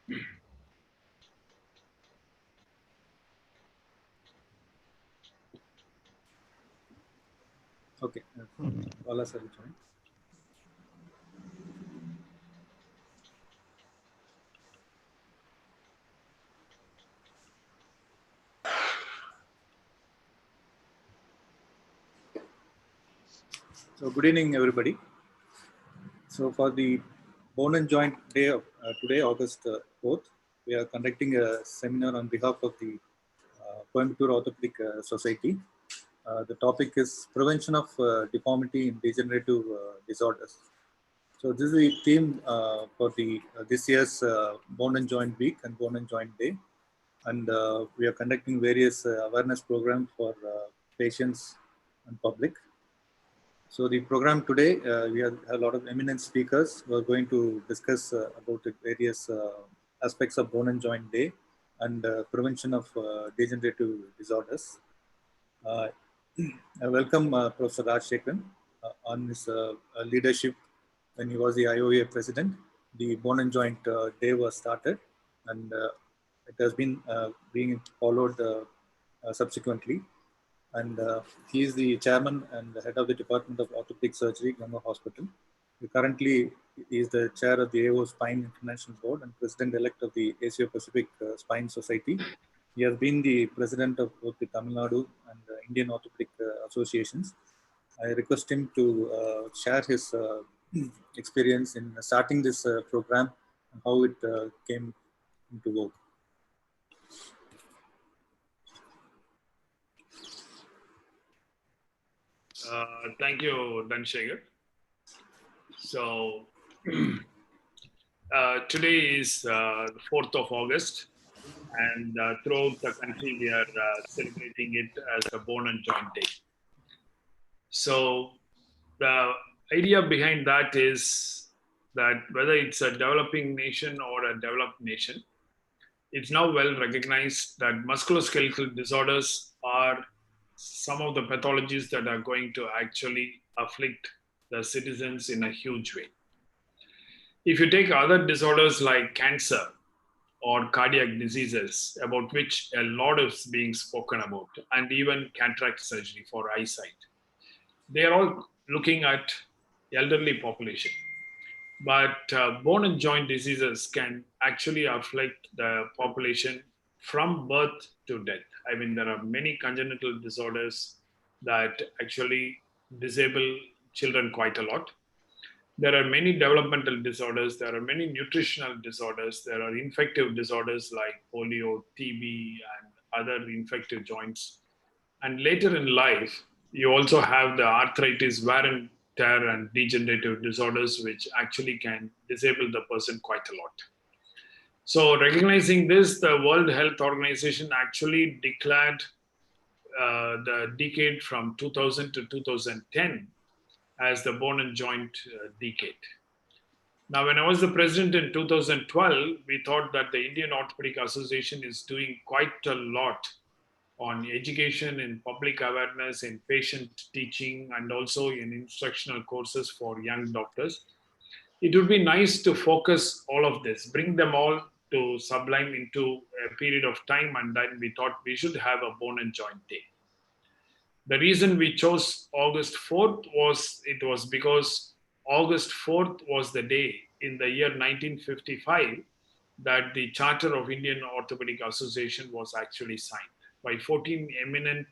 Okay, Bala sir will join. So good evening, everybody. So for the Bone and Joint Day of today, August 4th, we are conducting a seminar on behalf of the Coimbatore Orthopedic Society. The topic is prevention of deformity in degenerative disorders. So this is the theme for the this year's Bone and Joint Week and Bone and Joint Day, and we are conducting various awareness programs for patients and public. So the program today, we have a lot of eminent speakers who are going to discuss about the various aspects of Bone and Joint Day and prevention of degenerative disorders. I welcome Professor Raj Shekhan on his leadership when he was the IOA president. The Bone and Joint Day was started, and it has been being followed subsequently. And he is the chairman and the head of the Department of Orthopedic Surgery, Ganga Hospital. He currently is the chair of the AO Spine International Board and president-elect of the Asia Pacific Spine Society. He has been the president of both the Tamil Nadu and the Indian Orthopedic Associations. I request him to share his experience in starting this program and how it came into work. Thank you, Dhanshekar. So today is the 4th of August, and throughout the country we are celebrating it as a Bone and Joint Day. So the idea behind that is that whether it's a developing nation or a developed nation, it's now well recognized that musculoskeletal disorders are some of the pathologies that are going to actually afflict the citizens in a huge way. If you take other disorders like cancer or cardiac diseases, about which a lot is being spoken about, and even cataract surgery for eyesight, they are all looking at elderly population. But bone and joint diseases can actually afflict the population from birth to death. I mean, there are many congenital disorders that actually disable children quite a lot. There are many developmental disorders, there are many nutritional disorders, there are infective disorders like polio, TB, and other infective joints. And later in life, you also have the arthritis, wear and tear, and degenerative disorders, which actually can disable the person quite a lot. So, recognizing this, the World Health Organization actually declared the decade from 2000 to 2010 as the bone and joint decade. Now, when I was the president in 2012, we thought that the Indian Orthopedic Association is doing quite a lot on education and public awareness in patient teaching and also in instructional courses for young doctors. It would be nice to focus all of this, bring them all to sublime into a period of time, and then we thought we should have a bone and joint day. The reason we chose August 4th was because August 4th was the day in the year 1955 that the Charter of Indian Orthopedic Association was actually signed by 14 eminent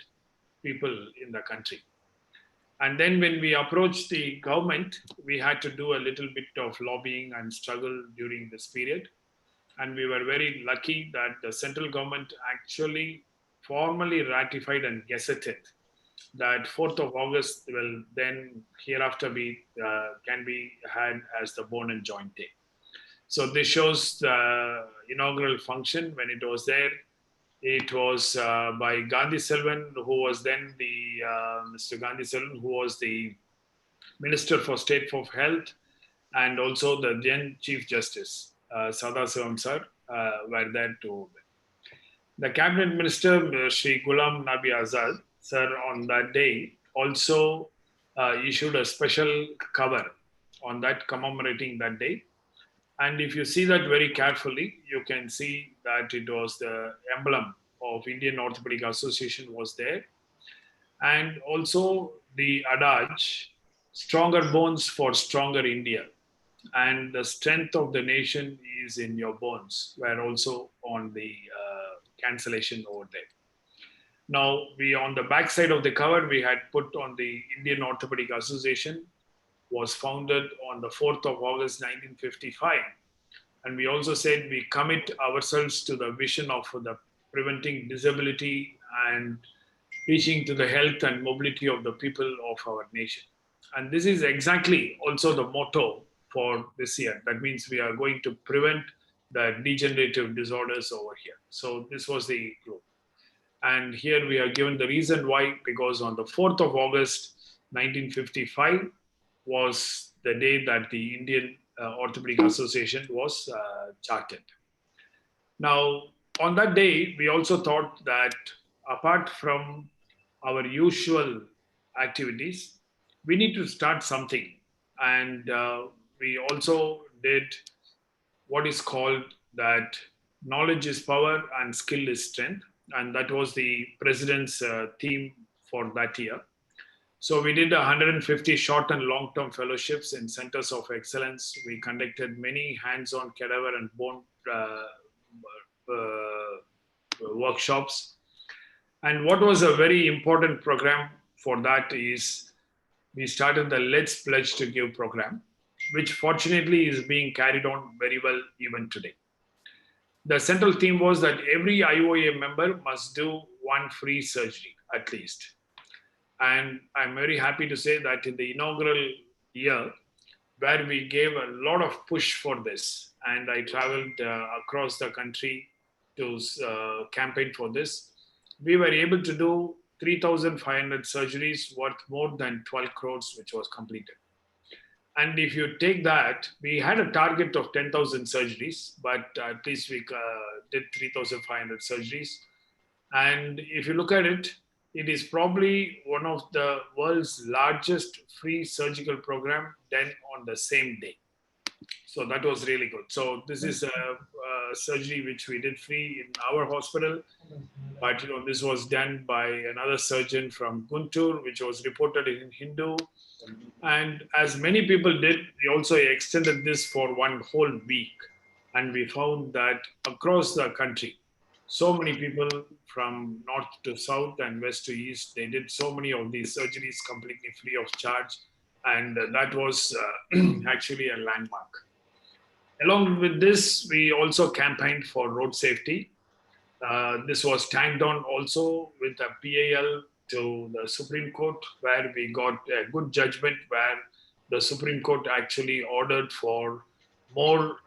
people in the country. And then when we approached the government, we had to do a little bit of lobbying and struggle during this period. And we were very lucky that the central government actually formally ratified and gazetted that 4th of August will then hereafter can be had as the Bone and Joint Day. So this shows the inaugural function when it was there. It was by Gandhi Selvan, who was then Mr. Gandhi Selvan, who was the Minister for State for Health, and also the then Chief Justice, Sadasivam sir, were there too. The Cabinet Minister, Sri Ghulam Nabi Azad, sir, on that day also issued a special cover on that commemorating that day. And if you see that very carefully, you can see that it was the emblem of Indian Orthopedic Association was there. And also the adage, stronger bones for stronger India. And the strength of the nation is in your bones, were also on the cancellation over there. Now, we on the backside of the cover, we had put on the Indian Orthopedic Association was founded on the 4th of August 1955. And we also said we commit ourselves to the vision of the preventing disability and reaching to the health and mobility of the people of our nation. And this is exactly also the motto for this year. That means we are going to prevent the degenerative disorders over here. So this was the group. And here we are given the reason why, because on the 4th of August 1955 was the day that the Indian Orthopedic Association was charted. Now, on that day, we also thought that apart from our usual activities, we need to start something. And we also did what is called that knowledge is power and skill is strength. And that was the president's theme for that year. So we did 150 short and long-term fellowships in centers of excellence. We conducted many hands-on cadaver and bone workshops. And what was a very important program for that is we started the Let's Pledge to Give program, which fortunately is being carried on very well even today. The central theme was that every IOA member must do one free surgery at least. And I'm very happy to say that in the inaugural year, where we gave a lot of push for this, and I traveled across the country to campaign for this, we were able to do 3,500 surgeries worth more than 12 crores, which was completed. And if you take that, we had a target of 10,000 surgeries, but at least we did 3,500 surgeries. And if you look at it, it is probably one of the world's largest free surgical program done on the same day. So that was really good. So this is a surgery which we did free in our hospital, but this was done by another surgeon from Guntur, which was reported in Hindu. And as many people did, we also extended this for one whole week. And we found that across the country, so many people from north to south and west to east, they did so many of these surgeries completely free of charge. And that was actually a landmark. Along with this, we also campaigned for road safety. This was tagged on also with a PAL to the Supreme Court, where we got a good judgment where the Supreme Court actually ordered for more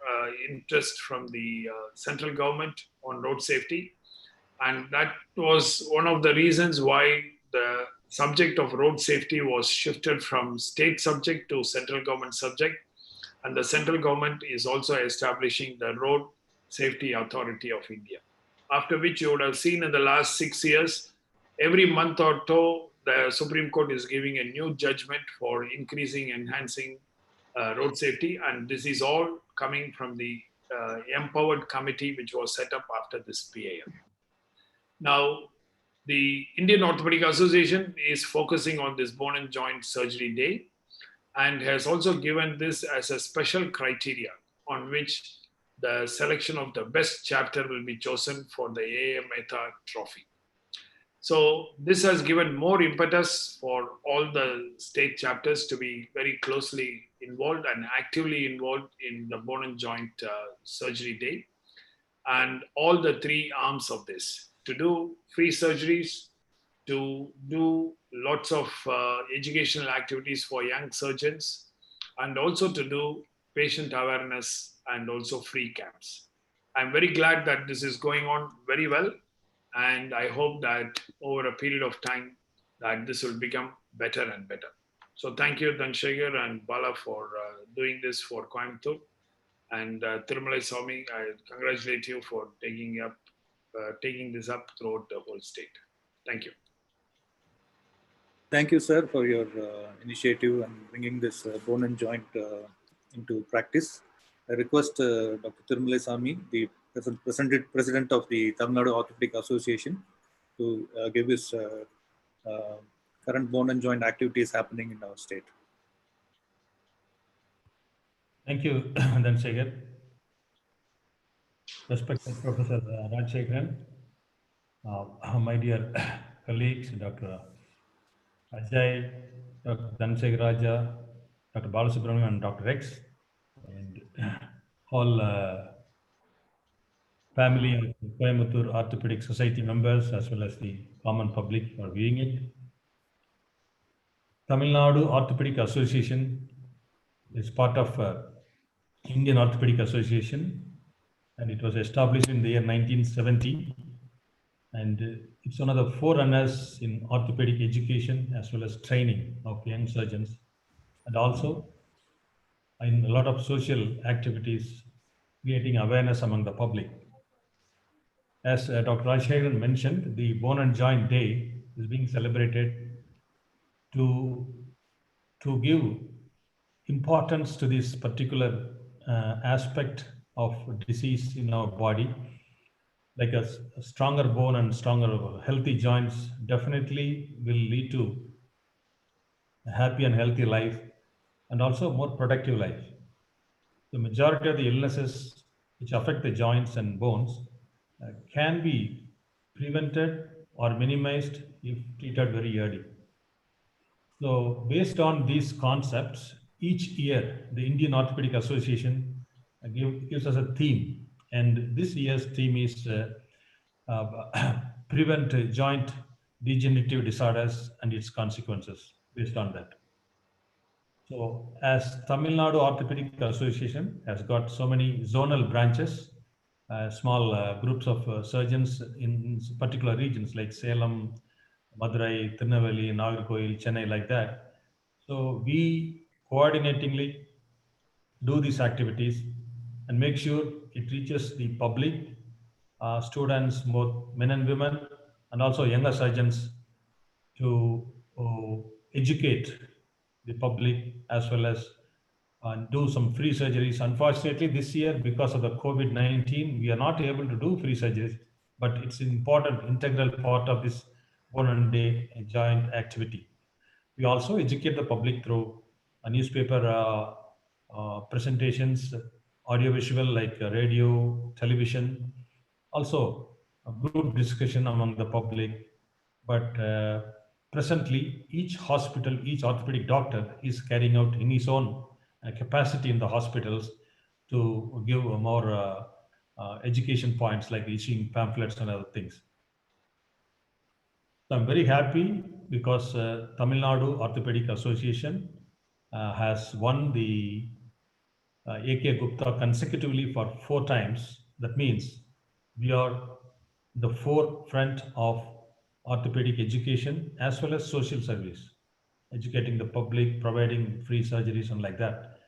interest from the central government on road safety. And that was one of the reasons why the subject of road safety was shifted from state subject to central government subject. And the central government is also establishing the Road Safety Authority of India. After which you would have seen in the last 6 years, every month or so, the Supreme Court is giving a new judgment for increasing, enhancing road safety. And this is all coming from the empowered committee which was set up after this PAM. Now, the Indian Orthopedic Association is focusing on this bone and joint surgery day and has also given this as a special criteria on which the selection of the best chapter will be chosen for the A.A. Mehta Trophy. So this has given more impetus for all the state chapters to be very closely involved and actively involved in the bone and joint surgery day. And all the three arms of this, to do free surgeries, to do lots of educational activities for young surgeons, and also to do patient awareness and also free camps. I'm very glad that this is going on very well, and I hope that over a period of time that this will become better and better. So thank you, Dhanshekar and Bala, for doing this for Coimbatore. And Thirumalai Swami, I congratulate you for taking this up throughout the whole state. Thank you. Thank you, sir, for your initiative and bringing this bone and joint into practice. I request Dr. Tirumale Sami, the president of the Tamil Nadu Orthopedic Association, to give his uh, current bone and joint activities happening in our state. Thank you, Dhansekhar. Respected Professor Rajshekharan, my dear colleagues, Dr. Ajay, Dr. Dhansekhar Raja, Dr. Balasubramanian, and Dr. X, and all family of Coimbatore Orthopedic Society members, as well as the common public for viewing it. Tamil Nadu Orthopedic Association is part of Indian Orthopedic Association, and it was established in the year 1970. And it's one of the forerunners in orthopedic education as well as training of young surgeons, and also in a lot of social activities, creating awareness among the public. As Dr. Rajshekharan mentioned, the Bone and Joint Day is being celebrated to give importance to this particular aspect of disease in our body. Like a stronger bone and stronger healthy joints definitely will lead to a happy and healthy life, and also more productive life. The majority of the illnesses which affect the joints and bones can be prevented or minimized if treated very early. So, based on these concepts, each year the Indian Orthopedic Association gives us a theme, and this year's theme is prevent joint degenerative disorders and its consequences. Based on that, so as Tamil Nadu Orthopedic Association has got so many zonal branches, small groups of surgeons in particular regions like Salem, Madurai, Tirunelveli, Nagercoil, Chennai, like that. So we coordinatingly do these activities and make sure it reaches the public, students, both men and women, and also younger surgeons, to educate the public as well as do some free surgeries. Unfortunately, this year, because of the COVID-19, we are not able to do free surgeries, but it's an important integral part of this Bone and Day joint activity. We also educate the public through a newspaper presentations, audiovisual like radio, television, also a group discussion among the public. But presently, each hospital, each orthopedic doctor is carrying out in his own capacity in the hospitals to give more education points like issuing pamphlets and other things. So I'm very happy because Tamil Nadu Orthopedic Association has won the AK Gupta consecutively for 4 times. That means we are the forefront of orthopedic education as well as social service, educating the public, providing free surgeries and like that.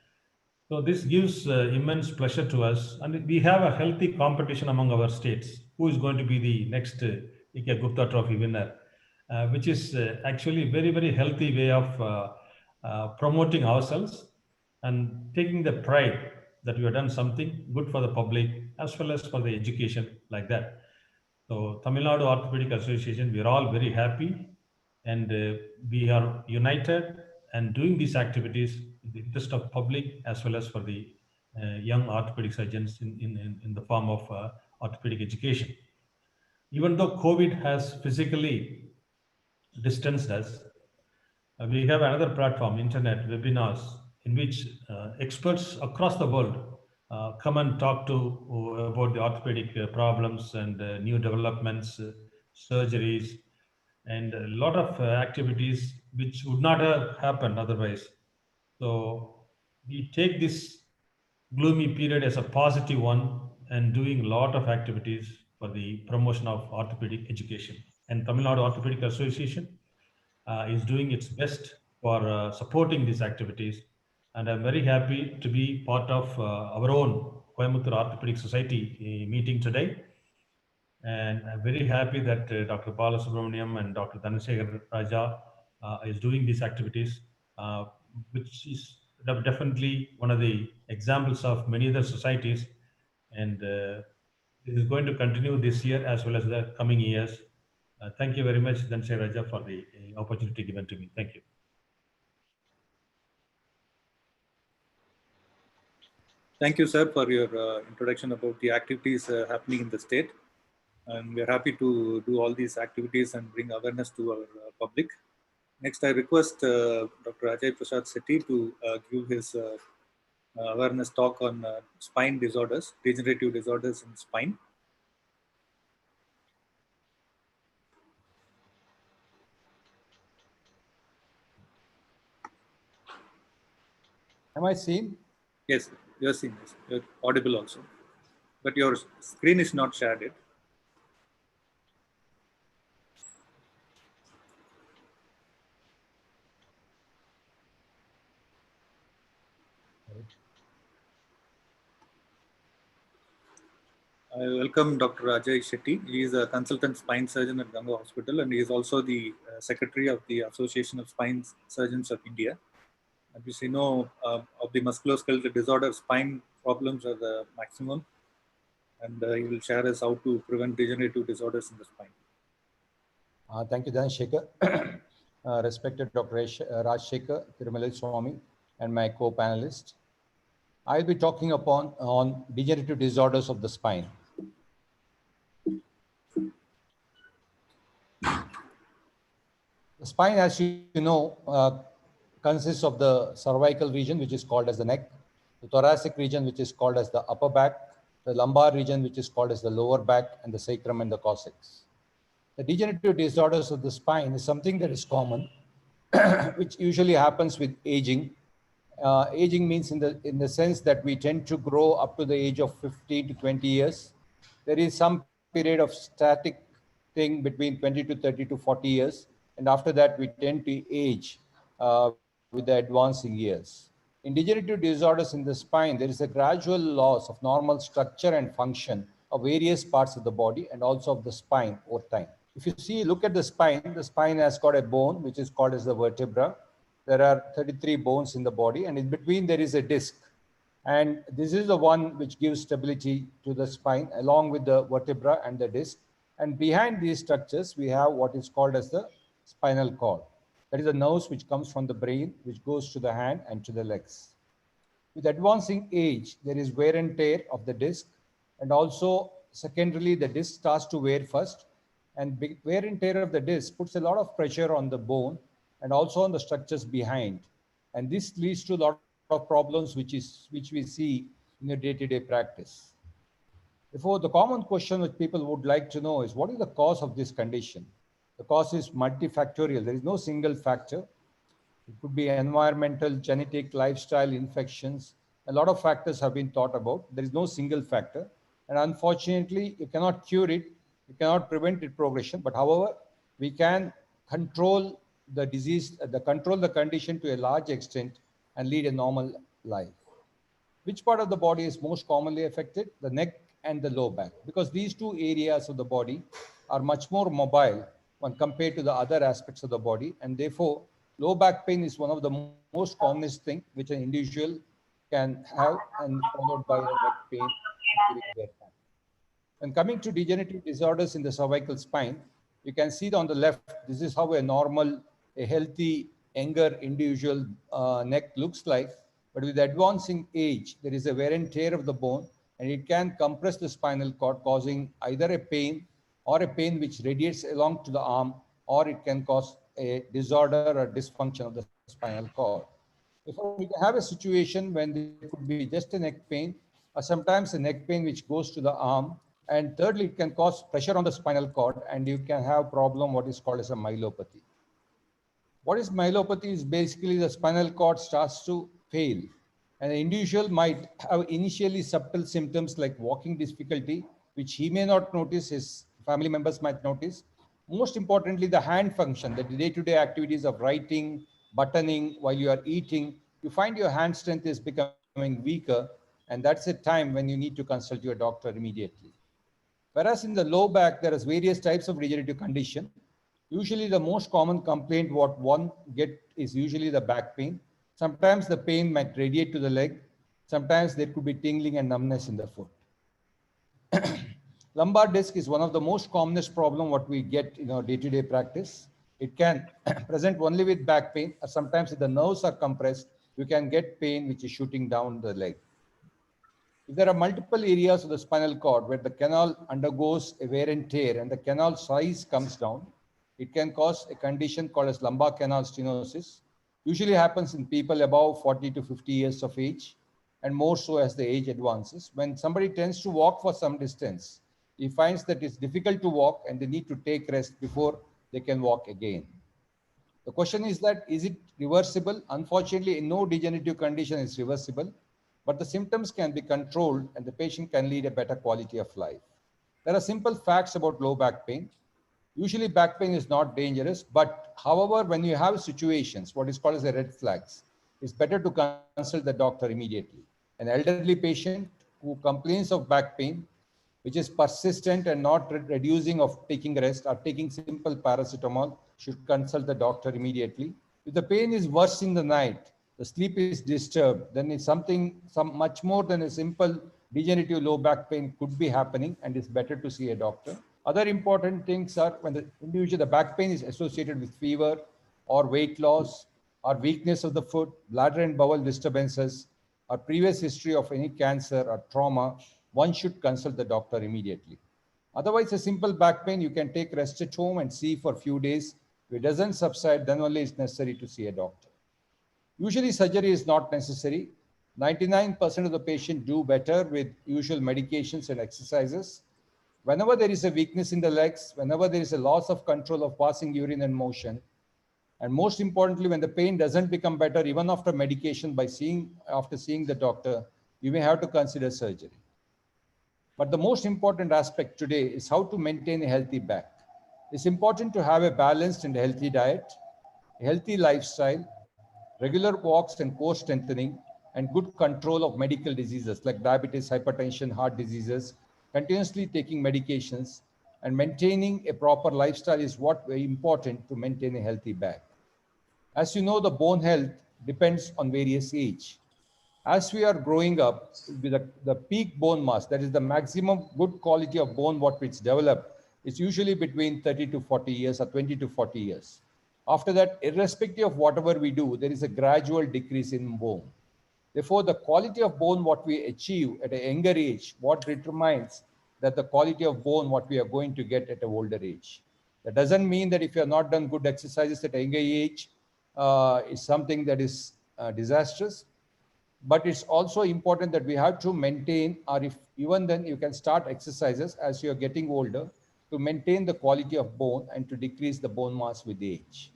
So this gives immense pleasure to us, and we have a healthy competition among our states. Who is going to be the next Ike Gupta Trophy winner? Which is actually very healthy way of promoting ourselves and taking the pride that we have done something good for the public as well as for the education, like that. So Tamil Nadu Orthopedic Association, we are all very happy, and we are united and doing these activities in the interest of public as well as for the young orthopedic surgeons in the form of orthopedic education. Even though COVID has physically distanced us, we have another platform, internet webinars, in which experts across the world come and talk to about the orthopedic problems and new developments, surgeries, and a lot of activities which would not have happened otherwise. So we take this gloomy period as a positive one and doing a lot of activities for the promotion of orthopedic education. And Tamil Nadu Orthopedic Association is doing its best for supporting these activities. And I'm very happy to be part of our own Coimbatore Orthopedic Society meeting today. And I'm very happy that Dr. Balasubramaniam and Dr. Dhanashekhar Raja is doing these activities, which is definitely one of the examples of many other societies, and this is going to continue this year as well as the coming years. Thank you very much, Dhanshay Raja, for the opportunity given to me. Thank you. Thank you, sir, for your introduction about the activities happening in the state. And we are happy to do all these activities and bring awareness to our public. Next, I request Dr. Ajay Prasad Sethi to give his awareness talk on spine disorders, degenerative disorders in spine. Am I seen? Yes, you're seeing this. You're audible also. But your screen is not shared yet. I welcome Dr. Ajay Shetty. He is a consultant spine surgeon at Ganga Hospital, and he is also the secretary of the Association of Spine Surgeons of India. As you know, of the musculoskeletal disorder, spine problems are the maximum, and he will share us how to prevent degenerative disorders in the spine. Thank you, Dhanashekhar. Respected Dr. Rajshekhar Tirumalai Swami and my co-panelist. I'll be talking on degenerative disorders of the spine. The spine, as you know, consists of the cervical region, which is called as the neck, the thoracic region, which is called as the upper back, the lumbar region, which is called as the lower back, and the sacrum and the coccyx. The degenerative disorders of the spine is something that is common, which usually happens with aging. Aging means in the sense that we tend to grow up to the age of 15 to 20 years. There is some period of static thing between 20 to 30 to 40 years. And after that, we tend to age with the advancing years. In degenerative disorders in the spine, there is a gradual loss of normal structure and function of various parts of the body and also of the spine over time. If you see, look at the spine has got a bone, which is called as the vertebra. There are 33 bones in the body, and in between there is a disc. And this is the one which gives stability to the spine along with the vertebra and the disc. And behind these structures, we have what is called as the spinal cord. That is the nerves which comes from the brain, which goes to the hand and to the legs. With advancing age, there is wear and tear of the disc, and also secondarily, the disc starts to wear first, and wear and tear of the disc puts a lot of pressure on the bone and also on the structures behind. And this leads to a lot of problems which we see in your day-to-day practice. Therefore, the common question which people would like to know is what is the cause of this condition? The cause is multifactorial. There is no single factor. It could be environmental, genetic, lifestyle, infections. A lot of factors have been thought about. There is no single factor. And unfortunately, you cannot cure it. You cannot prevent its progression. But however, we can control the disease, control the condition to a large extent and lead a normal life. Which part of the body is most commonly affected? The neck and the low back, because these two areas of the body are much more mobile when compared to the other aspects of the body. And therefore, low back pain is one of the most commonest thing which an individual can have, and followed by a neck pain during their time. And coming to degenerative disorders in the cervical spine, you can see on the left, this is how a normal, a healthy, younger individual neck looks like. But with advancing age, there is a wear and tear of the bone, and it can compress the spinal cord, causing either a pain or a pain which radiates along to the arm, or it can cause a disorder or dysfunction of the spinal cord. Therefore, we can have a situation when there could be just a neck pain, or sometimes a neck pain which goes to the arm. And thirdly, it can cause pressure on the spinal cord, and you can have problem what is called as a myelopathy. What is myelopathy is basically the spinal cord starts to fail. And the individual might have initially subtle symptoms like walking difficulty, which he may not notice, his family members might notice. Most importantly, the hand function, the day-to-day activities of writing, buttoning while you are eating, you find your hand strength is becoming weaker, and that's a time when you need to consult your doctor immediately. Whereas in the low back, there is various types of degenerative condition. Usually the most common complaint what one get is usually the back pain. Sometimes the pain might radiate to the leg. Sometimes there could be tingling and numbness in the foot. Lumbar disc is one of the most commonest problem what we get in our day-to-day practice. It can present only with back pain, or sometimes if the nerves are compressed, you can get pain which is shooting down the leg. If there are multiple areas of the spinal cord where the canal undergoes a wear and tear and the canal size comes down, it can cause a condition called as lumbar canal stenosis. Usually happens in people above 40 to 50 years of age, and more so as the age advances. When somebody tends to walk for some distance, he finds that it's difficult to walk and they need to take rest before they can walk again. The question is it reversible? Unfortunately, in no degenerative condition is reversible, but the symptoms can be controlled and the patient can lead a better quality of life. There are simple facts about low back pain. Usually back pain is not dangerous, but however, when you have situations, what is called as a red flags, it's better to consult the doctor immediately. An elderly patient who complains of back pain, which is persistent and not reducing of taking rest or taking simple paracetamol, should consult the doctor immediately. If the pain is worse in the night, the sleep is disturbed, then it's some much more than a simple degenerative low back pain could be happening, and it's better to see a doctor. Other important things are when the back pain is associated with fever or weight loss or weakness of the foot, bladder and bowel disturbances, or previous history of any cancer or trauma, one should consult the doctor immediately. Otherwise, a simple back pain, you can take rest at home and see for a few days. If it doesn't subside, then only it's necessary to see a doctor. Usually, surgery is not necessary. 99% of the patient do better with usual medications and exercises. Whenever there is a weakness in the legs, whenever there is a loss of control of passing urine and motion, and most importantly, when the pain doesn't become better, even after medication, after seeing the doctor, you may have to consider surgery. But the most important aspect today is how to maintain a healthy back. It's important to have a balanced and healthy diet, a healthy lifestyle, regular walks and core strengthening, and good control of medical diseases like diabetes, hypertension, heart diseases, continuously taking medications, and maintaining a proper lifestyle is what very important to maintain a healthy back. As you know, the bone health depends on various age. As we are growing up, with the peak bone mass, that is the maximum good quality of bone what it's developed, is usually between 30 to 40 years or 20 to 40 years. After that, irrespective of whatever we do, there is a gradual decrease in bone. Therefore, the quality of bone what we achieve at a younger age, what determines that the quality of bone what we are going to get at an older age. That doesn't mean that if you have not done good exercises at a younger age, is something that is disastrous. But it's also important that we have to maintain, or if even then you can start exercises as you're getting older to maintain the quality of bone and to decrease the bone mass with age.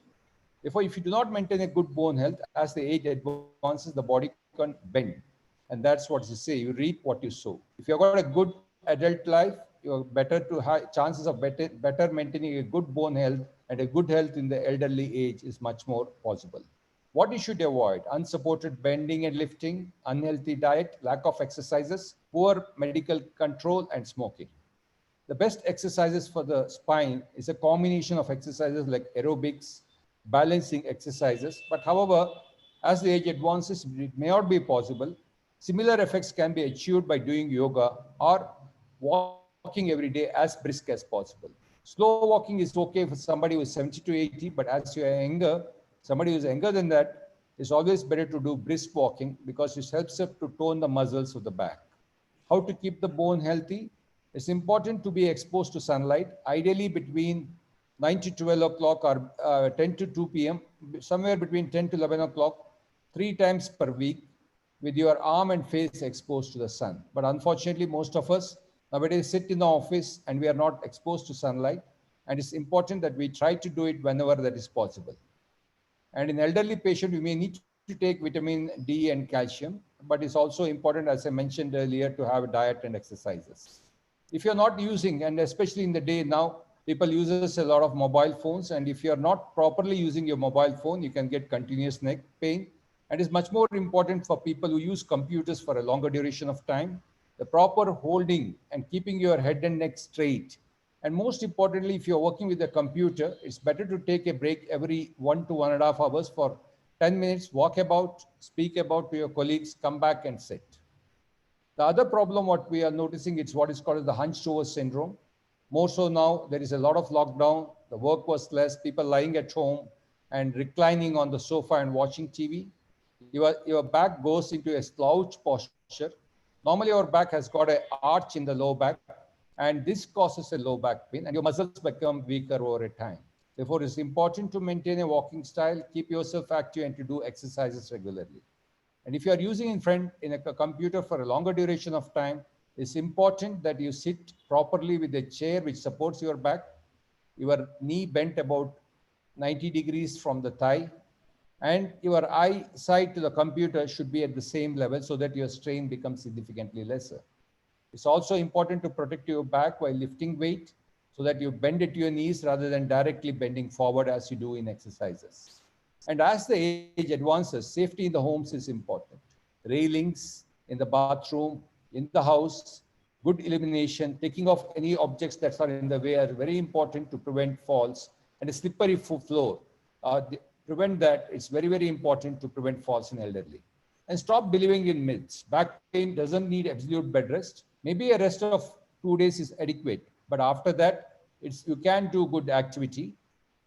Therefore, if you do not maintain a good bone health, as the age advances, the body can bend. And that's what you say, you reap what you sow. If you've got a good adult life, you're better to have chances of better maintaining a good bone health, and a good health in the elderly age is much more possible. What you should avoid: unsupported bending and lifting, unhealthy diet, lack of exercises, poor medical control, and smoking. The best exercises for the spine is a combination of exercises like aerobics, balancing exercises. But however, as the age advances, it may not be possible. Similar effects can be achieved by doing yoga or walking every day as brisk as possible. Slow walking is okay for somebody who is 70 to 80, but as you are younger, somebody who is younger than that, it's always better to do brisk walking because it helps us to tone the muscles of the back. How to keep the bone healthy? It's important to be exposed to sunlight, ideally between 9 to 12 o'clock or 10 to 2 p.m., somewhere between 10 to 11 o'clock, 3 times per week, with your arm and face exposed to the sun. But unfortunately, most of us nowadays sit in the office and we are not exposed to sunlight. And it's important that we try to do it whenever that is possible. And in elderly patient, we may need to take vitamin D and calcium, but it's also important, as I mentioned earlier, to have diet and exercises. If you're not using, and especially in the day now, people uses a lot of mobile phones, and if you're not properly using your mobile phone, you can get continuous neck pain. And it's much more important for people who use computers for a longer duration of time, the proper holding and keeping your head and neck straight. And most importantly, if you're working with a computer, it's better to take a break every 1 to 1.5 hours for 10 minutes, walk about, speak about to your colleagues, come back and sit. The other problem, what we are noticing, it's what is called as the hunched over syndrome. More so now, there is a lot of lockdown, the work was less, people lying at home and reclining on the sofa and watching TV. Your back goes into a slouch posture. Normally, our back has got an arch in the low back, and this causes a low back pain, and your muscles become weaker over a time. Therefore, it's important to maintain a walking style, keep yourself active, and to do exercises regularly. And if you are using in a computer for a longer duration of time, it's important that you sit properly with a chair which supports your back, your knee bent about 90 degrees from the thigh, and your eyesight to the computer should be at the same level so that your strain becomes significantly lesser. It's also important to protect your back while lifting weight so that you bend at your knees rather than directly bending forward as you do in exercises. And as the age advances, safety in the homes is important. Railings in the bathroom, in the house, good illumination, taking off any objects that are in the way are very important to prevent falls, and a slippery floor. Prevent that, it's very, very important to prevent falls in elderly. And stop believing in myths. Back pain doesn't need absolute bed rest. Maybe a rest of 2 days is adequate, but after that, you can do good activity.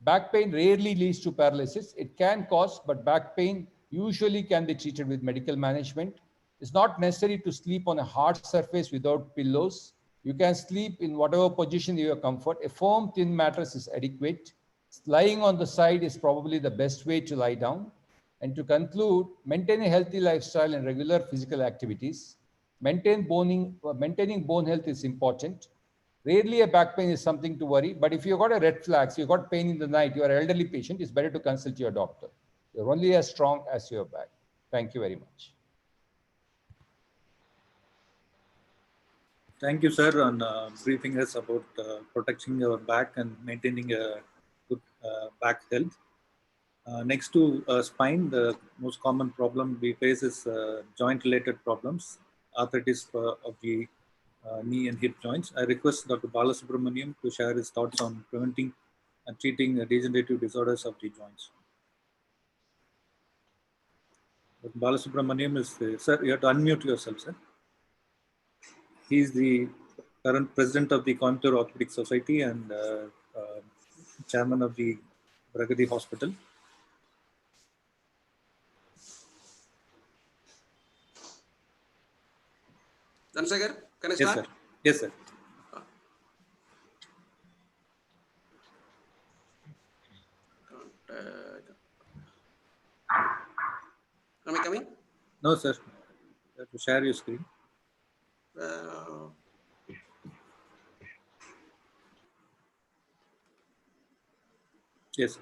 Back pain rarely leads to paralysis. It can cause, but back pain usually can be treated with medical management. It's not necessary to sleep on a hard surface without pillows. You can sleep in whatever position you comfort. A firm, thin mattress is adequate. Lying on the side is probably the best way to lie down. And to conclude, maintain a healthy lifestyle and regular physical activities. Maintaining bone health is important. Rarely a back pain is something to worry, but if you've got a red flags, you've got pain in the night, you're an elderly patient, it's better to consult your doctor. You're only as strong as your back. Thank you very much. Thank you, sir, on briefing us about protecting your back and maintaining a good back health. Next to spine, the most common problem we face is joint-related problems, arthritis of the knee and hip joints. I request Dr. Balasubramaniam to share his thoughts on preventing and treating degenerative disorders of the joints. Dr. Balasubramaniam is, sir, you have to unmute yourself, sir. He is the current president of the Coimbatore Orthopedic Society and chairman of the Pragati Hospital. Dhansagar, can I start? Yes, sir. Yes, sir. Am I coming? No, sir. You have to share your screen. Yes, sir.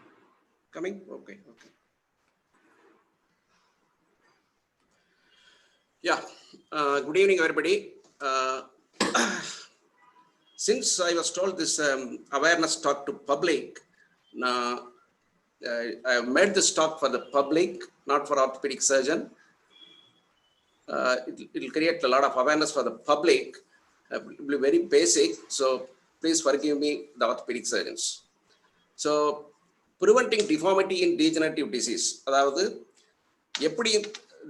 Coming? Okay. Yeah. Good evening, everybody. Since I was told this awareness talk to public, I have made this talk for the public, not for orthopedic surgeon. It will create a lot of awareness for the public. It will be very basic, so please forgive me, the orthopedic surgeons. So, preventing deformity in degenerative disease. அதாவது எப்படி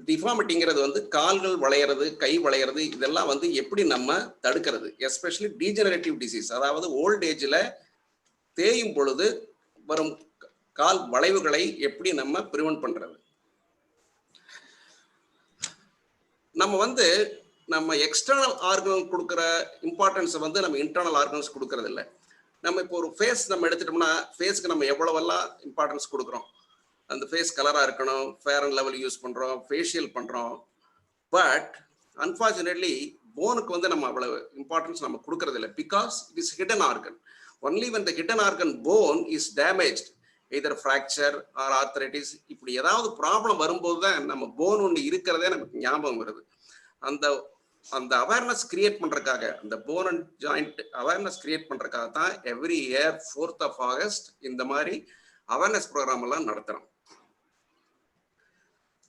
டிஃபார்மிட்டிங்கிறது வந்து கால்கள் வளையிறது, கை வளையிறது, இதெல்லாம் வந்து எப்படி நம்ம தடுக்கிறது, especially degenerative disease, அதாவது ஓல்ட் ஏஜில் தேயும் பொழுது வரும் கால் வளைவுகளை எப்படி நம்ம ப்ரிவென்ட் பண்றது. நம்ம வந்து நம்ம எக்ஸ்டர்னல் ஆர்கன் கொடுக்குற இம்பார்ட்டன்ஸை வந்து நம்ம இன்டர்னல் ஆர்கன்ஸ் கொடுக்கறது இல்லை. நம்ம இப்போ ஒரு ஃபேஸ் நம்ம எடுத்துட்டோம்னா ஃபேஸ்க்கு நம்ம எவ்வளவெல்லாம் இம்பார்ட்டன்ஸ் கொடுக்குறோம். அந்த ஃபேஸ் கலராக இருக்கணும், ஃபேர் அண்ட் லெவல் யூஸ் பண்ணுறோம், ஃபேஷியல் பண்ணுறோம். பட் அன்ஃபார்ச்சுனேட்லி போனுக்கு வந்து நம்ம அவ்வளவு இம்பார்ட்டன்ஸ் நம்ம கொடுக்கறது இல்லை. Because it is hidden organ. Only when the hidden organ bone is damaged, either fracture or arthritis, இப்படி ஏதாவது ப்ராப்ளம் வரும்போது தான் நம்ம போன் ஒன்று இருக்கிறதே நமக்கு ஞாபகம் வருது. அந்த அவேர்னஸ் கிரியேட் பண்றதுக்காக, அந்த phone and joint awareness create பண்றதுக்காக தான் every year 4th of August இந்த மாதிரி அவேர்னஸ் ப்ரோக்ராம் எல்லாம் நடத்துறோம்.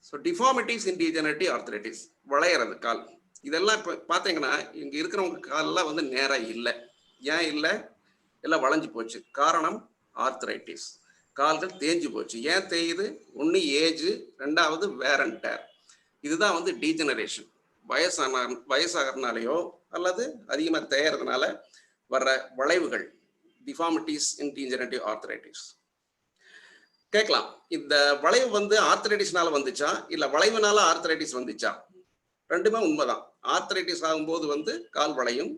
ஸோ டிஃபார்மிட்டிஸ் இன் டீஜெனரேட்டிவ் ஆர்த்ரைட்டிஸ், வளையிறது கால், இதெல்லாம் இப்போ பார்த்தீங்கன்னா இங்கே இருக்கிறவங்க காலெல்லாம் வந்து நேராக இல்லை. ஏன் இல்லை? எல்லாம் வளைஞ்சு போச்சு. காரணம் ஆர்த்ரைட்டிஸ். கால்கள் தேஞ்சு போச்சு. ஏன் தேயுது? ஒன்று ஏஜ், ரெண்டாவது வேர் அண்ட் டேர். இதுதான் வந்து டீஜெனரேஷன். வயசாகிறதுனாலையோ அல்லது அதிகமாக தேயறதுனால வர்ற வளைவுகள், டிஃபார்மிட்டிஸ் இன் டீஜெனரேட்டிவ் ஆர்த்ரைட்டிஸ். கேட்கலாம், இந்த வளைவு வந்து ஆர்த்ரைட்டிஸ்னால வந்துச்சா இல்லை வளைவுனால ஆர்த்ரைட்டிஸ் வந்துச்சா? ரெண்டுமே உண்மைதான். ஆர்த்ரைட்டிஸ் ஆகும்போது வந்து கால் வளையும்,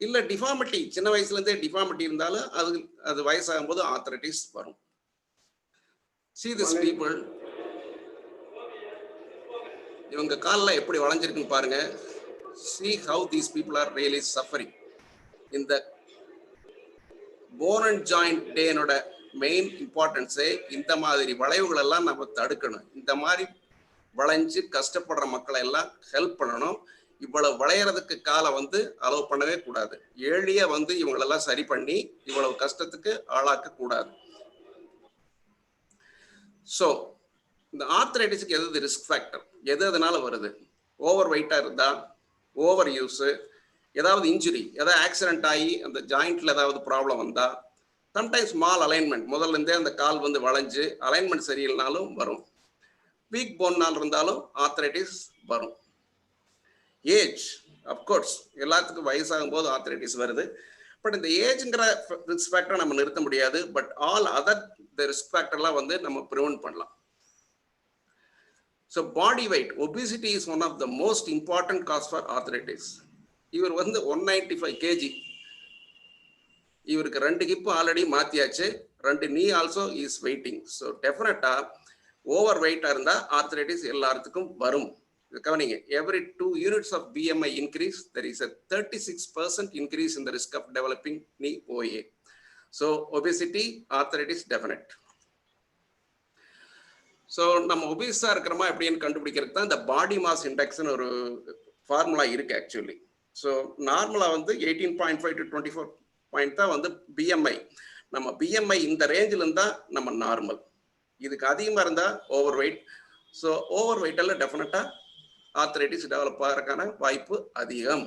இல்லை டிஃபார்மிட்டி சின்ன வயசுலேருந்தே டிஃபார்மிட்டி இருந்தாலும் அது வயசாகும் போது ஆர்த்ரைட்டிஸ் வரும். See this people, இவங்க காலில் எப்படி வளைஞ்சிருக்குன்னு பாருங்க. See how these people are really suffering. இந்த போன் அண்ட் ஜாயிண்ட் டேனோட மெயின் இம்பார்ட்டன்ஸே இந்த மாதிரி வளைவுகள் எல்லாம் நம்ம தடுக்கணும். இந்த மாதிரி வளைஞ்சு கஷ்டப்படுற மக்களை எல்லாம் ஹெல்ப் பண்ணணும். இவ்வளவு வளையறதுக்கு காலை வந்து அலோவ் பண்ணவே கூடாது. ஏழிய வந்து இவங்களெல்லாம் சரி பண்ணி இவ்வளவு கஷ்டத்துக்கு ஆளாக்க கூடாது. ஸோ இந்த ஆர்த்ரைட்டிஸ்க்கு எது ரிஸ்க் ஃபேக்டர், எது அதனால வருது? ஓவர் வெயிட்டாக இருந்தா, ஓவர் யூஸு, ஏதாவது இன்ஜுரி, ஏதாவது ஆக்சிடென்ட் ஆகி அந்த ஜாயிண்ட்ல ஏதாவது ப்ராப்ளம் வந்தா, சம்டைம்ஸ் ஸ்மால் அலைன்மெண்ட், முதல்ல இருந்தே அந்த கால் வந்து வளைஞ்சு அலைன்மெண்ட் சரியில்லைனாலும் வரும். வீக் போன்னால் இருந்தாலும் ஆர்த்ரைட்டிஸ் வரும். ஏஜ், அப்கோர்ஸ் எல்லாத்துக்கும் வயசாகும் போது ஆர்த்ரைட்டிஸ் வருது. பட் இந்த ஏஜ்ங்கிற ரிஸ்க் ஃபேக்டரை நம்ம நிறுத்த முடியாது. பட் ஆல் அதர் ரிஸ்க் ஃபேக்டர்லாம் வந்து நம்ம ப்ரிவென்ட் பண்ணலாம். So body weight, obesity is one of the most important cause for arthritis. இவர் வந்து 195 kg, இவருக்கு 2 ஹிப் ஆல்ரெடி மாத்தியாச்சு, 2 knee also is waiting. So டெஃபினட்டா ஓவர் வெயிட்டாக இருந்தால் ஆர்த்ரைட்டிஸ் எல்லாத்துக்கும் வரும். கவனிங்க, every 2 units of BMI increase, there is a 36% increase in the risk of developing knee OA. So obesity, arthritis definite. So நம்ம ஒபிஸாக இருக்கிறோமா எப்படின்னு கண்டுபிடிக்கிறதுக்கு தான் இந்த பாடி மாஸ் இண்டெக்ஸ்னு ஒரு ஃபார்முலா இருக்கு ஆக்சுவலி. ஸோ நார்மலாக வந்து 18.5 to 24 பாயிண்ட் தான் வந்து பிஎம்ஐ. நம்ம பிஎம்ஐ இந்த ரேஞ்சில் இருந்தால் நம்ம நார்மல். இதுக்கு அதிகமாக இருந்தால் ஓவர் வெயிட். ஸோ ஓவர் வெயிட்டெல்லாம் டெஃபினட்டாக ஆர்த்ரைட்டிஸ் டெவலப் ஆகிறதுக்கான வாய்ப்பு அதிகம்.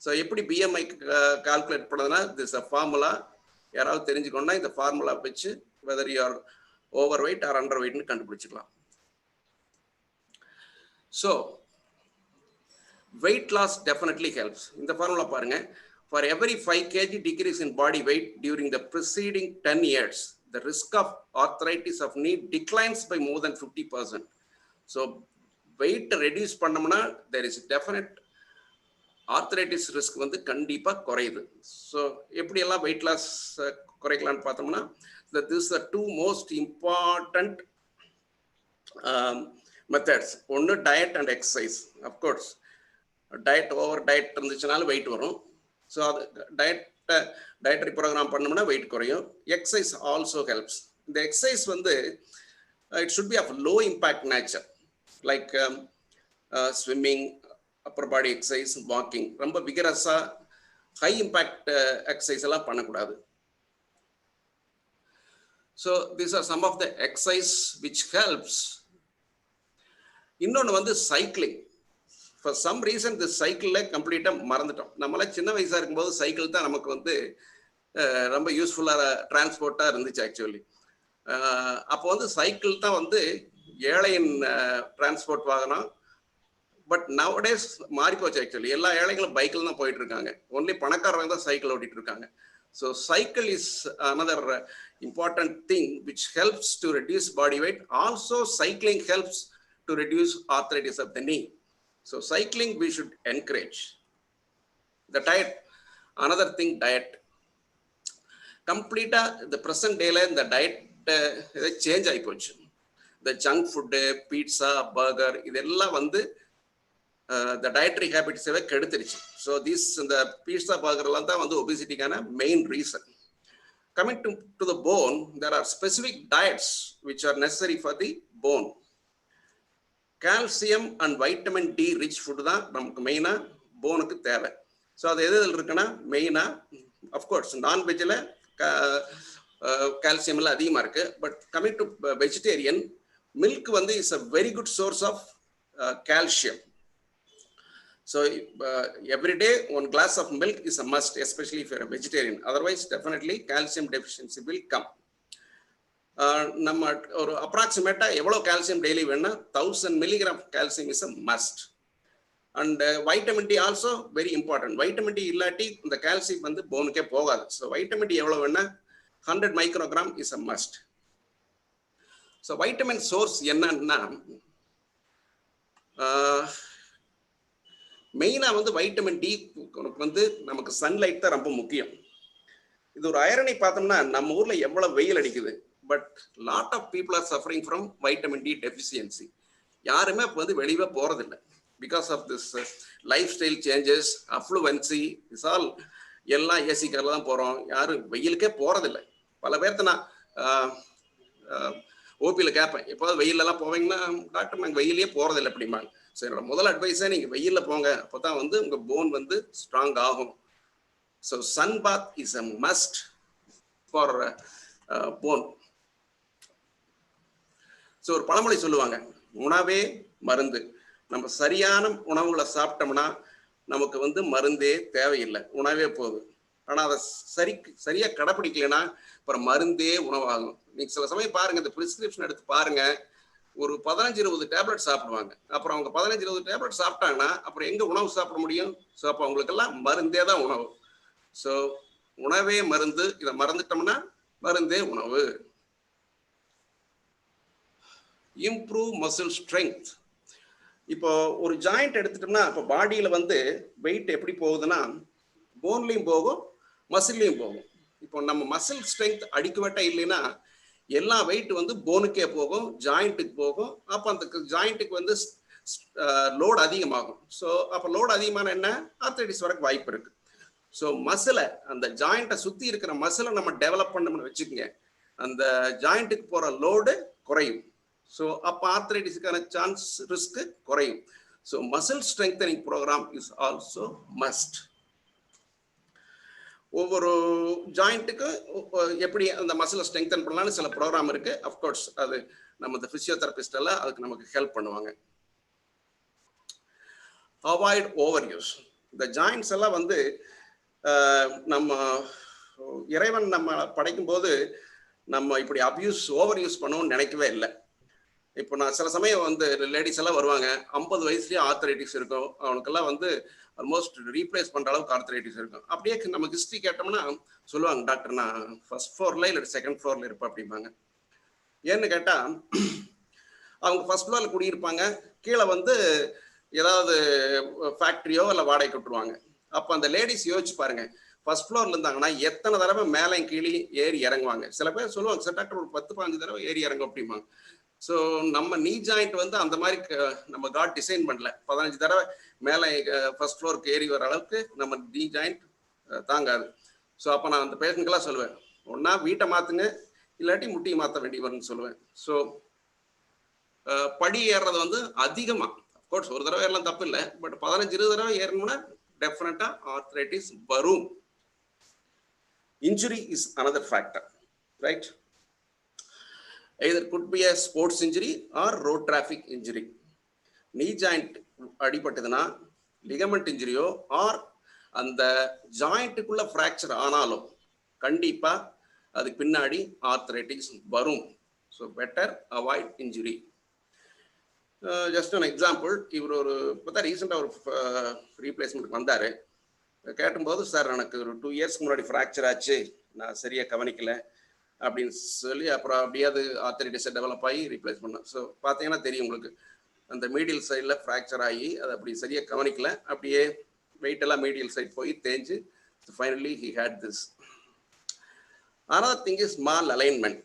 ஸோ எப்படி பிஎம்ஐ கால்குலேட் பண்ணதுன்னா, திஸ் அ ஃபார்முலா. யாராவது தெரிஞ்சுக்கணும்னா இந்த ஃபார்முலா வச்சு whether you are overweight or under வெயிட்னு கண்டுபிடிச்சிக்கலாம். So weight loss definitely helps. இந்த ஃபார்முலா பாருங்க. For every 5 kg decrease in body weight during the preceding 10 years, the risk of arthritis of knee declines by more than 50%. So weight reduce பண்ணோம்னா there is definite arthritis risk வந்து கண்டிப்பா குறையுது. So எப்படி எல்லாம் weight loss குறைக்கலாம்னு பார்த்தோம்னா, that this is the two most important methods. ஒன்று diet and exercise. Of course diet, over diet இருந்துச்சுனாலும் weight வரும். ஸோ அது டயட்டரி ப்ரோக்ராம் பண்ணோம்னா வெயிட் குறையும். Exercise also helps. இந்த எக்ஸசைஸ் வந்து it should be of low impact nature, like swimming, upper body exercise, walking. ரொம்ப விகரஸாக ஹை இம்பேக்ட் எக்ஸசைஸ் எல்லாம் பண்ணக்கூடாது. So these are some of the exercise which helps. இன்னொன்று வந்து cycling. For some reason the சைக்கிளில் கம்ப்ளீட்டாக மறந்துட்டோம். நம்மளாம் சின்ன வயசாக இருக்கும்போது சைக்கிள் தான் நமக்கு வந்து ரொம்ப யூஸ்ஃபுல்லாக டிரான்ஸ்போர்ட்டாக இருந்துச்சு ஆக்சுவலி. அப்போ வந்து சைக்கிள் தான் வந்து ஏழையின் டிரான்ஸ்போர்ட் வாகனம். பட் நவடேஸ் மாறி போச்சு ஆக்சுவலி. எல்லா ஏழைகளும் பைக்கில் தான் போயிட்டு இருக்காங்க. ஒன்லி பணக்காரங்க தான் சைக்கிள் ஓட்டிட்டு இருக்காங்க. So cycle is another important thing which helps to reduce body weight. Also cycling helps to reduce arthritis of the knee. So cycling we should encourage. The diet, another thing, diet. Complete the present day la the diet change ஆகி போச்சு. The junk food, pizza, burger, இதெல்லாம் வந்து the dietary habits கெடுத்துருச்சு. So this இந்த pizza, burger எல்லாம் தான் வந்து obesity-க்கான main reason. Coming to the bone, there are specific diets which are necessary for the bone. Calcium and vitamin D rich food தான் நமக்கு மெயினாக போனுக்கு தேவை. ஸோ அது எது இருக்குன்னா மெயினாக அஃப்கோர்ஸ் நான்வெஜ்ஜில் கால்சியம் எல்லாம் அதிகமாக இருக்குது. But coming to vegetarian, milk வந்து is a very good source of calcium. So every day 1 glass of milk is a must, especially if you're a vegetarian. Otherwise definitely calcium deficiency will come. நம்ம ஒரு அப்ராக்சிமேட்டா எவ்வளவு calcium daily வேணும்னா 1000 milligram calcium is a must. And vitamin D also very important. Vitamin D இல்லாட்டி இந்த calcium வந்து போனுக்கே போகாது. So vitamin D எவ்வளவு வேணா 100 microgram is a must. So vitamin source என்னன்னா மெயினா வந்து வைட்டமின் டி வந்து நமக்கு சன்லைட் தான் ரொம்ப முக்கியம். இது ஒரு ஐரணி பார்த்தோம்னா நம்ம ஊர்ல எவ்வளவு வெயில் அடிக்குது, but lot of people are suffering from vitamin D deficiency. யாருமே இப்போ வந்து வெளியே போறதில்லை because of this lifestyle changes, affluency, is all. எல்லாம் ஏசி காரில் தான் போகிறோம், யாரும் வெயிலுக்கே போகிறதில்லை. பல பேர்த்த நான் ஓபியில் கேட்பேன், எப்போது வெயிலெல்லாம் போவீங்கன்னா டாக்டர் நாங்கள் வெயிலே போகிறதில்லை அப்படிம்பாங்க. ஸோ என்னோட முதல் அட்வைஸே நீங்கள் வெயிலில் போங்க, அப்போ தான் வந்து உங்கள் போன் வந்து ஸ்ட்ராங் ஆகும். So sun bath is a must for bone. So ஒரு பழமொழி சொல்லுவாங்க, உணவே மருந்து. நம்ம சரியான உணவுகளை சாப்பிட்டோம்னா நமக்கு வந்து மருந்தே தேவையில்லை, உணவே போதும். ஆனால் அதை சரியா கடைப்பிடிக்கலைன்னா அப்புறம் மருந்தே உணவாகும். நீங்க சில சமயம் பாருங்க, இந்த பிரிஸ்கிரிப்ஷன் எடுத்து பாருங்க, ஒரு 15-20 டேப்லெட் சாப்பிடுவாங்க. அப்புறம் அவங்க 15-20 டேப்லெட் சாப்பிட்டாங்கன்னா அப்புறம் எங்க உணவு சாப்பிட முடியும்? ஸோ அப்போ அவங்களுக்கெல்லாம் மருந்தே தான் உணவு. ஸோ உணவே மருந்து, இதை மறந்துட்டோம்னா மருந்தே உணவு. Improve muscle strength. இப்போ ஒரு ஜாயிண்ட் எடுத்துட்டோம்னா இப்போ பாடியில வந்து வெயிட் எப்படி போகுதுன்னா போன்லையும் போகும், மசில்லையும் போகும். இப்போ நம்ம மசில் ஸ்ட்ரென்த் அடிக்குவேட்டா இல்லைன்னா எல்லா வெயிட் வந்து போனுக்கே போகும், ஜாயிண்ட்டுக்கு போகும். அப்போ அந்த ஜாயிண்ட்டுக்கு வந்து லோடு அதிகமாகும். ஸோ அப்போ லோடு அதிகமான என்ன, ஆர்த்ரைட்டிஸ் வரக்கு வாய்ப்பு இருக்கு. ஸோ மசிலை, அந்த ஜாயிண்ட்டை சுற்றி இருக்கிற மசிலை நம்ம டெவலப் பண்ணணும்னு வச்சுக்கோங்க, அந்த ஜாயிண்ட்டுக்கு போகிற லோடு குறையும். ஸோ அப்போ ஆர்த்ரைட்டிஸுக்கான சான்ஸ் ரிஸ்க் குறையும். So muscle strengthening programme is also must. ஒவ்வொரு ஜாயிண்ட்டுக்கும் எப்படி அந்த மசிலை ஸ்ட்ரெங்தன் பண்ணலாம்னு சில ப்ரோக்ராம் இருக்கு. அஃப்கோர்ஸ் அது நம்ம இந்த பிசியோதெரபிஸ்ட் எல்லாம் அதுக்கு நமக்கு ஹெல்ப் பண்ணுவாங்க. Avoid over use. இந்த ஜாயிண்ட்ஸ் எல்லாம் வந்து நம்ம இறைவன் நம்ம படைக்கும் போது நம்ம இப்படி அப்யூஸ் ஓவர் யூஸ் பண்ணணும்னு நினைக்கவே இல்லை. இப்போ நான் சில சமயம் வந்து லேடிஸ் எல்லாம் வருவாங்க, 50 வயசுலயே ஆர்த்ரைட்டிஸ் இருக்கும், அவனுக்கெல்லாம் வந்து ஆல்மோஸ்ட் ரீப்ளேஸ் பண்ற அளவுக்கு ஆர்த்ரைட்டிஸ் இருக்கும். அப்படியே நம்ம ஹிஸ்ட்ரி கேட்டோம்னா சொல்லுவாங்க, டாக்டர் நான் ஃபர்ஸ்ட் ஃப்ளோர்ல இல்லை செகண்ட் ஃப்ளோர்ல இருப்பேன் அப்படிம்பாங்க. ஏன்னு கேட்டா அவங்க ஃபர்ஸ்ட் ஃப்ளோர்ல குடியிருப்பாங்க, கீழே வந்து ஏதாவது ஃபேக்டரியோ இல்லை வாடகை விட்டுருவாங்க. அப்போ அந்த லேடிஸ் யோசிச்சு பாருங்க, ஃபர்ஸ்ட் ஃப்ளோர்ல இருந்தாங்கன்னா எத்தனை தடவை மேலே கீழே ஏறி இறங்குவாங்க. சில பேர் சொல்லுவாங்க, சார் டாக்டர் ஒரு 10-15 தடவை ஏறி இறங்கும் அப்படிம்பாங்க. ஸோ நம்ம நீ ஜாயிண்ட் வந்து அந்த மாதிரி நம்ம காட் டிசைன் பண்ணல. 15 தடவை மேலே ஃபர்ஸ்ட் ஃப்ளோருக்கு ஏறி வர அளவுக்கு நம்ம நீ ஜாயிண்ட் தாங்காது. ஸோ அப்போ நான் அந்த பேஷண்ட்கெல்லாம் சொல்லுவேன், ஒன்றா வீட்டை மாற்றுங்க, இல்லாட்டி முட்டியை மாற்ற வேண்டி வரும்னு சொல்லுவேன். ஸோ படி ஏறுறது வந்து அதிகமாக, அஃப்கோர்ஸ் ஒரு தடவை ஏறலாம் தப்பு இல்லை, பட் 15-20 தடவை ஏறணும்னா டெஃபினட்டா ஆர்த்ரைட்டிஸ் வரும். Injury is another factor, right? either could be a sports injury or road traffic injury. knee joint அடிபட்டதுன்னா லிகமெண்ட் இன்ஜுரியோ ஆர் அந்த ஜாயிண்ட்டுக்குள்ள ஃப்ராக்சர் ஆனாலும் கண்டிப்பா அதுக்கு பின்னாடி ஆர்த்ரைட்டிஸ் வரும். So better avoid injury. Just an example, இவர் ஒரு இப்போ ரீசெண்டாக ஒரு ரீப்ளேஸ்மெண்ட்டுக்கு வந்தார். கேட்டும்போது, சார் எனக்கு ஒரு 2 இயர்ஸ்க்கு முன்னாடி ஃப்ராக்சர் ஆச்சு, நான் சரியாக கவனிக்கலை அப்படின்னு சொல்லி அப்புறம் அப்படியே அது ஆர்த்ரைட்டிஸை டெவலப் ஆகி ரீப்ளேஸ் பண்ணேன். ஸோ பார்த்தீங்கன்னா தெரியும் உங்களுக்கு, அந்த மீடியல் சைடில் ஃப்ராக்சர் ஆகி அதை அப்படி சரியாக கவனிக்கல, அப்படியே வெயிட் எல்லாம் மீடியல் சைட் போய் தேஞ்சு finally he had this. another thing is mal alignment.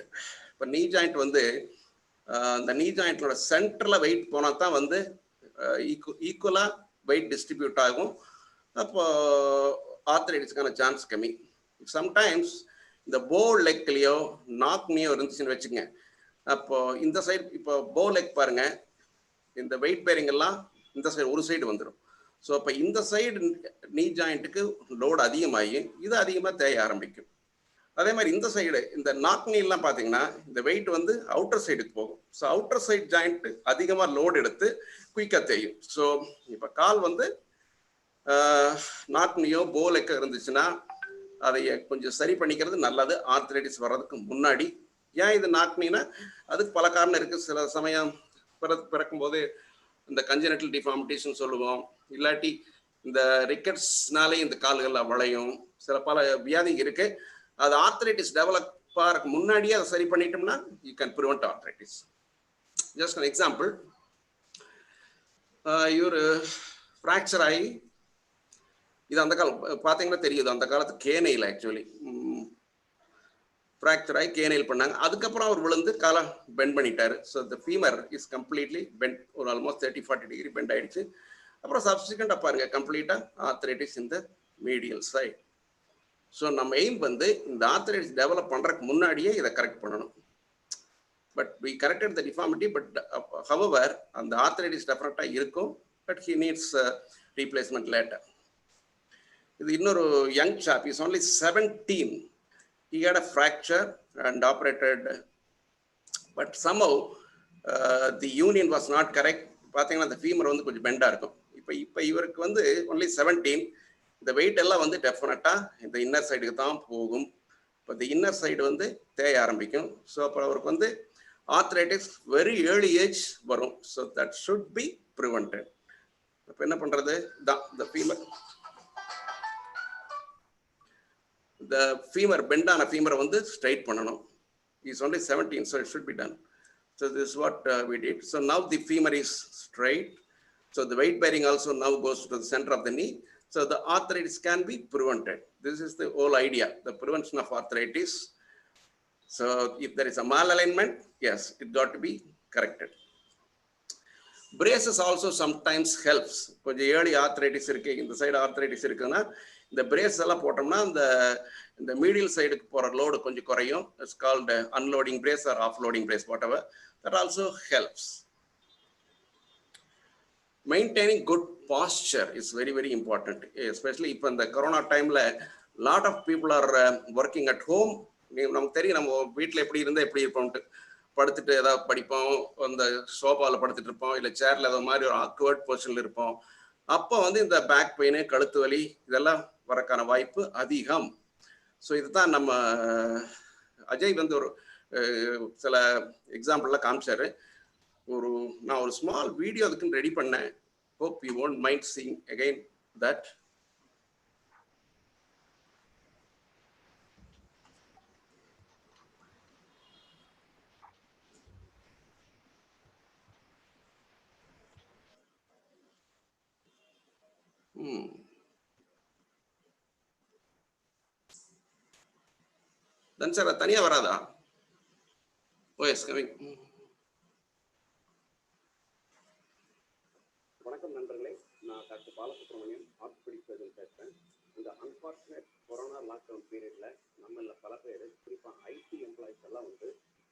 இப்போ நீ ஜாயிண்ட் வந்து அந்த நீ ஜாயிண்டோட சென்டரில் வெயிட் போனால் தான் வந்து ஈக்குவலாக வெயிட் டிஸ்ட்ரிபியூட் ஆகும். அப்போ ஆர்த்ரைட்டிஸ்க்கான சான்ஸ் கம்மி. சம்டைம்ஸ் இந்த போ லெக்லையோ நாக்னியோ இருந்துச்சுன்னு வச்சுங்க, அப்போ இந்த சைடு இப்போ போ லெக் பாருங்க, இந்த வெயிட் பேரிங் எல்லாம் இந்த சைடு ஒரு சைடு வந்துடும். ஸோ அப்போ இந்த சைடு நீ ஜாயிண்ட்டுக்கு லோடு அதிகமாகி இது அதிகமாக தேய ஆரம்பிக்கும். அதே மாதிரி இந்த சைடு இந்த நாக்னிலாம் பார்த்தீங்கன்னா இந்த வெயிட் வந்து அவுட்டர் சைடுக்கு போகும். ஸோ அவுட்டர் சைடு ஜாயிண்ட் அதிகமாக லோடு எடுத்து குயிக்காக தேயும். ஸோ இப்போ கால் வந்து நாக்னியோ போ லெக்கோ இருந்துச்சுன்னா அதை கொஞ்சம் சரி பண்ணிக்கிறது நல்லது, ஆர்த்ரைட்டிஸ் வர்றதுக்கு முன்னாடி. ஏன் இது நாக்குனீங்கன்னா அதுக்கு பல காரணம் இருக்குது. சில சமயம் பிறக்கும் போது இந்த கஞ்சனட்டல் டிஃபார்மிட்டிஸ்ன்னு சொல்லுவோம், இல்லாட்டி இந்த ரிக்கெட்ஸ்னாலே இந்த கால்களில் வளையும், சில பல வியாதி இருக்கு. அது ஆர்த்ரைட்டிஸ் டெவலப் ஆகிறதுக்கு முன்னாடியே அதை சரி பண்ணிட்டோம்னா you can prevent arthritis. Just an example, இவர் ஃப்ராக்சர் ஆகி, இது அந்த காலம் பார்த்தீங்கன்னா தெரியுது, அந்த காலத்து கேனையில் ஆக்சுவலி ஃப்ராக்சர் ஆகி கேனைல் பண்ணாங்க. அதுக்கப்புறம் அவர் விழுந்து காலை பெண்ட் பண்ணிட்டாரு. So the femur is completely bent, ஒரு ஆல்மோஸ்ட் 30-40 டிகிரி பெண்ட் ஆயிடுச்சு. அப்புறம் சப்சிக்வெண்ட்டாக பாருங்க கம்ப்ளீட்டாக ஆர்த்ரைட்டிஸ் இந்த மீடியல் சைட். ஸோ நம்ம எய்ம் வந்து இந்த ஆர்த்ரைட்டிஸ் டெவலப் பண்ணுறதுக்கு முன்னாடியே இதை கரெக்ட் பண்ணணும். But we corrected the deformity, but however அந்த ஆர்த்ரைட்டிஸ் டெஃபினட்டாக இருக்கும், but he needs replacement later. இது இன்னொரு young chap, is only 17. He had a fracture and operated, but somehow the union was not correct. பார்த்தீங்கன்னா அந்த femur வந்து கொஞ்சம் பெண்டாக இருக்கும். இப்போ இவருக்கு வந்து ஒன்லி 17. இந்த வெயிட் எல்லாம் வந்து டெஃபினட்டாக இந்த இன்னர் சைடுக்கு தான் போகும். இப்போ இந்த இன்னர் சைடு வந்து தேய ஆரம்பிக்கும். ஸோ அப்புறம் அவருக்கு வந்து ஆர்த்ரைட்டிஸ் வெரி ஏர்லி ஏஜ் வரும். So that should be prevented. இப்போ என்ன பண்ணுறது தான் இந்த ஃபீமர், இந்த ஃபீமர் பெண்டான ஃபீமரை வந்து ஸ்ட்ரைட் பண்ணணும். Is only 17, so it should be done. So this is what we did. So now the femur is straight. So the weight bearing also now goes to the center of the knee. So the arthritis can be prevented. This is the whole idea, the prevention of arthritis. So if there is a malalignment, yes, it got to be corrected. Braces also sometimes helps. கொஞ்சம் early arthritis இருக்கு, இந்த side arthritis இருக்குன்னா இந்த brace எல்லாம் போட்டோம்னா இந்த medial சைடுக்கு போகிற லோடு கொஞ்சம் குறையும். It's called unloading brace or offloading brace, whatever. That also helps. Maintaining good posture is very very important. Especially இப்போ இந்த கொரோனா டைமில் lot of people are working at home. நமக்கு தெரியும் நம்ம வீட்டில் எப்படி இருந்தால் எப்படி இருப்போம்ட்டு. படுத்துட்டு ஏதாவது படிப்போம், அந்த சோஃபாவில் படுத்துட்டு இருப்போம், இல்லை சேரில் ஏதாவது மாதிரி ஒரு ஆக்வர்ட் பொசிஷனில் இருப்போம். அப்போ வந்து இந்த பேக் பெயின், கழுத்து வலி இதெல்லாம் வரக்கான வாய்ப்பு அதிகம். ஸோ இதுதான் நம்ம அஜய் வந்து ஒரு சில எக்ஸாம்பிள்லாம் காமிச்சாரு. நான் ஒரு ஸ்மால் வீடியோ அதுக்குன்னு ரெடி பண்ணேன். Hope you won't mind seeing again that. தன் சார் அது தனியாக வராதா? Oh yes coming. வணக்கம் நண்பர்களே, நான் டாக்டர் பாலசுப்ரமணியம், ஆர்த்தோபெடிக் சர்ஜன் பேசுகிறேன். இந்த அன்ஃபார்ச்சுனேட் கொரோனா லாக்டவுன் பீரியடில் நம்மள பல பேர், குறிப்பாக ஐடி எம்ப்ளாயிஸ் எல்லாம் வந்து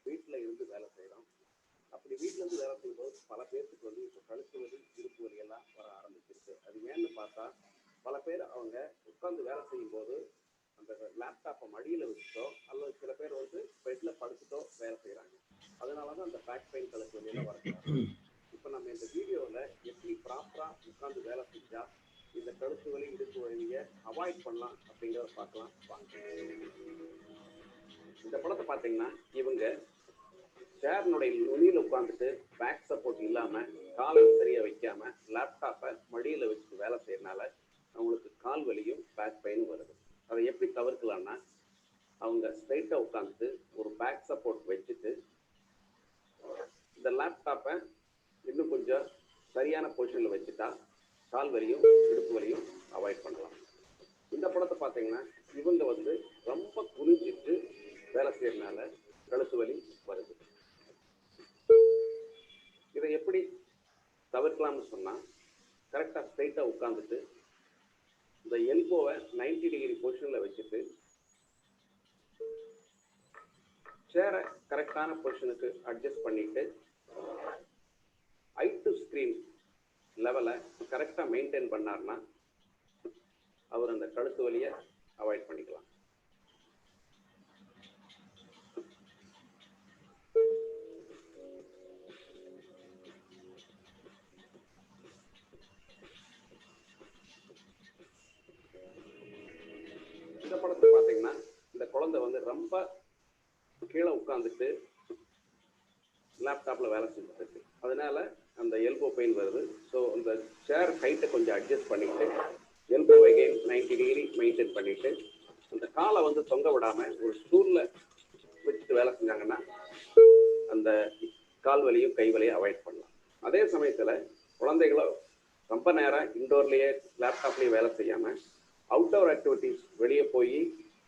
வீட்டில் இருந்து வேலை செய்கிறோம். அப்படி வீட்டில் இருந்து வேலை செய்யும்போது பல பேருக்கு வந்து இப்போ கழுத்து வலி, இடுப்பு வலி எல்லாம் வர ஆரம்பிச்சிருக்கு. அது ஏன்னு பார்த்தா பல பேர் அவங்க உட்காந்து வேலை செய்யும்போது அந்த லேப்டாப்பை மடியில் வச்சுட்டோ அல்லது சில பேர் வந்து பெட்டில் படுத்துட்டோ வேலை செய்கிறாங்க. அதனால தான் அந்த பேக் பெயின், கழுத்து வலியெல்லாம் வரக்கூடாது. இப்போ நம்ம இந்த வீடியோவில் எப்படி ப்ராப்பராக உட்காந்து வேலை செஞ்சால் இந்த கழுத்து வலி, இடுப்பு வலியை அவாய்ட் பண்ணலாம் அப்படிங்கிறத பார்க்கலாம் வாங்க. இந்த படத்தை பார்த்தீங்கன்னா இவங்க சேரனுடைய நுனியில் உட்காந்துட்டு பேக் சப்போர்ட் இல்லாமல் காலை சரியாக வைக்காமல் லேப்டாப்பை மடியில் வச்சுட்டு வேலை செய்யறதுனால அவங்களுக்கு கால் வலியும் பேக் பெயினும் வருது. அதை எப்படி தவிர்க்கலாம்னா அவங்க ஸ்ட்ரைட்டாக உட்காந்துட்டு ஒரு பேக் சப்போர்ட் வச்சுட்டு இந்த லேப்டாப்பை இன்னும் கொஞ்சம் சரியான பொசிஷனில் வச்சுட்டா கால் வலியும் இடுப்பு வலியும் அவாய்ட் பண்ணலாம். இந்த படத்தை பார்த்தீங்கன்னா இவங்க வந்து ரொம்ப குனிஞ்சிட்டு வேலை செய்யறதுனால கழுத்து வலி வருது. இதை எப்படி தவிர்க்கலாம்னு சொன்னால் கரெக்டாக ஸ்ட்ரைட்டாக உட்காந்துட்டு இந்த எல்போவை 90 டிகிரி பொசிஷனில் வச்சுட்டு சேரை கரெக்டான பொசிஷனுக்கு அட்ஜஸ்ட் பண்ணிட்டு ஐ டு ஸ்க்ரீன் லெவலை கரெக்டாக மெயின்டைன் பண்ணார்னா அவர் அந்த கழுத்து வலியை அவாய்ட் பண்ணிக்கலாம். இந்த படத்தை பார்த்தீங்கன்னா இந்த குழந்தை வந்து ரொம்ப கீழே உட்காந்துட்டு லேப்டாப்பில் வேலை செஞ்சுட்டு இருக்கு. அதனால அந்த எல்போ பெயின் வருது. ஸோ அந்த சேர் ஹைட்டை கொஞ்சம் அட்ஜஸ்ட் பண்ணிட்டு எல்போ அகைன் 90 டிகிரி மெயின்டைன் பண்ணிட்டு அந்த காலை வந்து தொங்க விடாமல் ஒரு ஸ்டூலில் வச்சுட்டு வேலை செஞ்சாங்கன்னா அந்த கால் வலியும் கை வலியும் அவாய்ட் பண்ணலாம். அதே சமயத்தில் குழந்தைகளோ ரொம்ப நேரம் இன்டோர்லேயே லேப்டாப்லேயே வேலை செய்யாமல் அவுட்டோர் ஆக்டிவிட்டிஸ் வெளியே போய்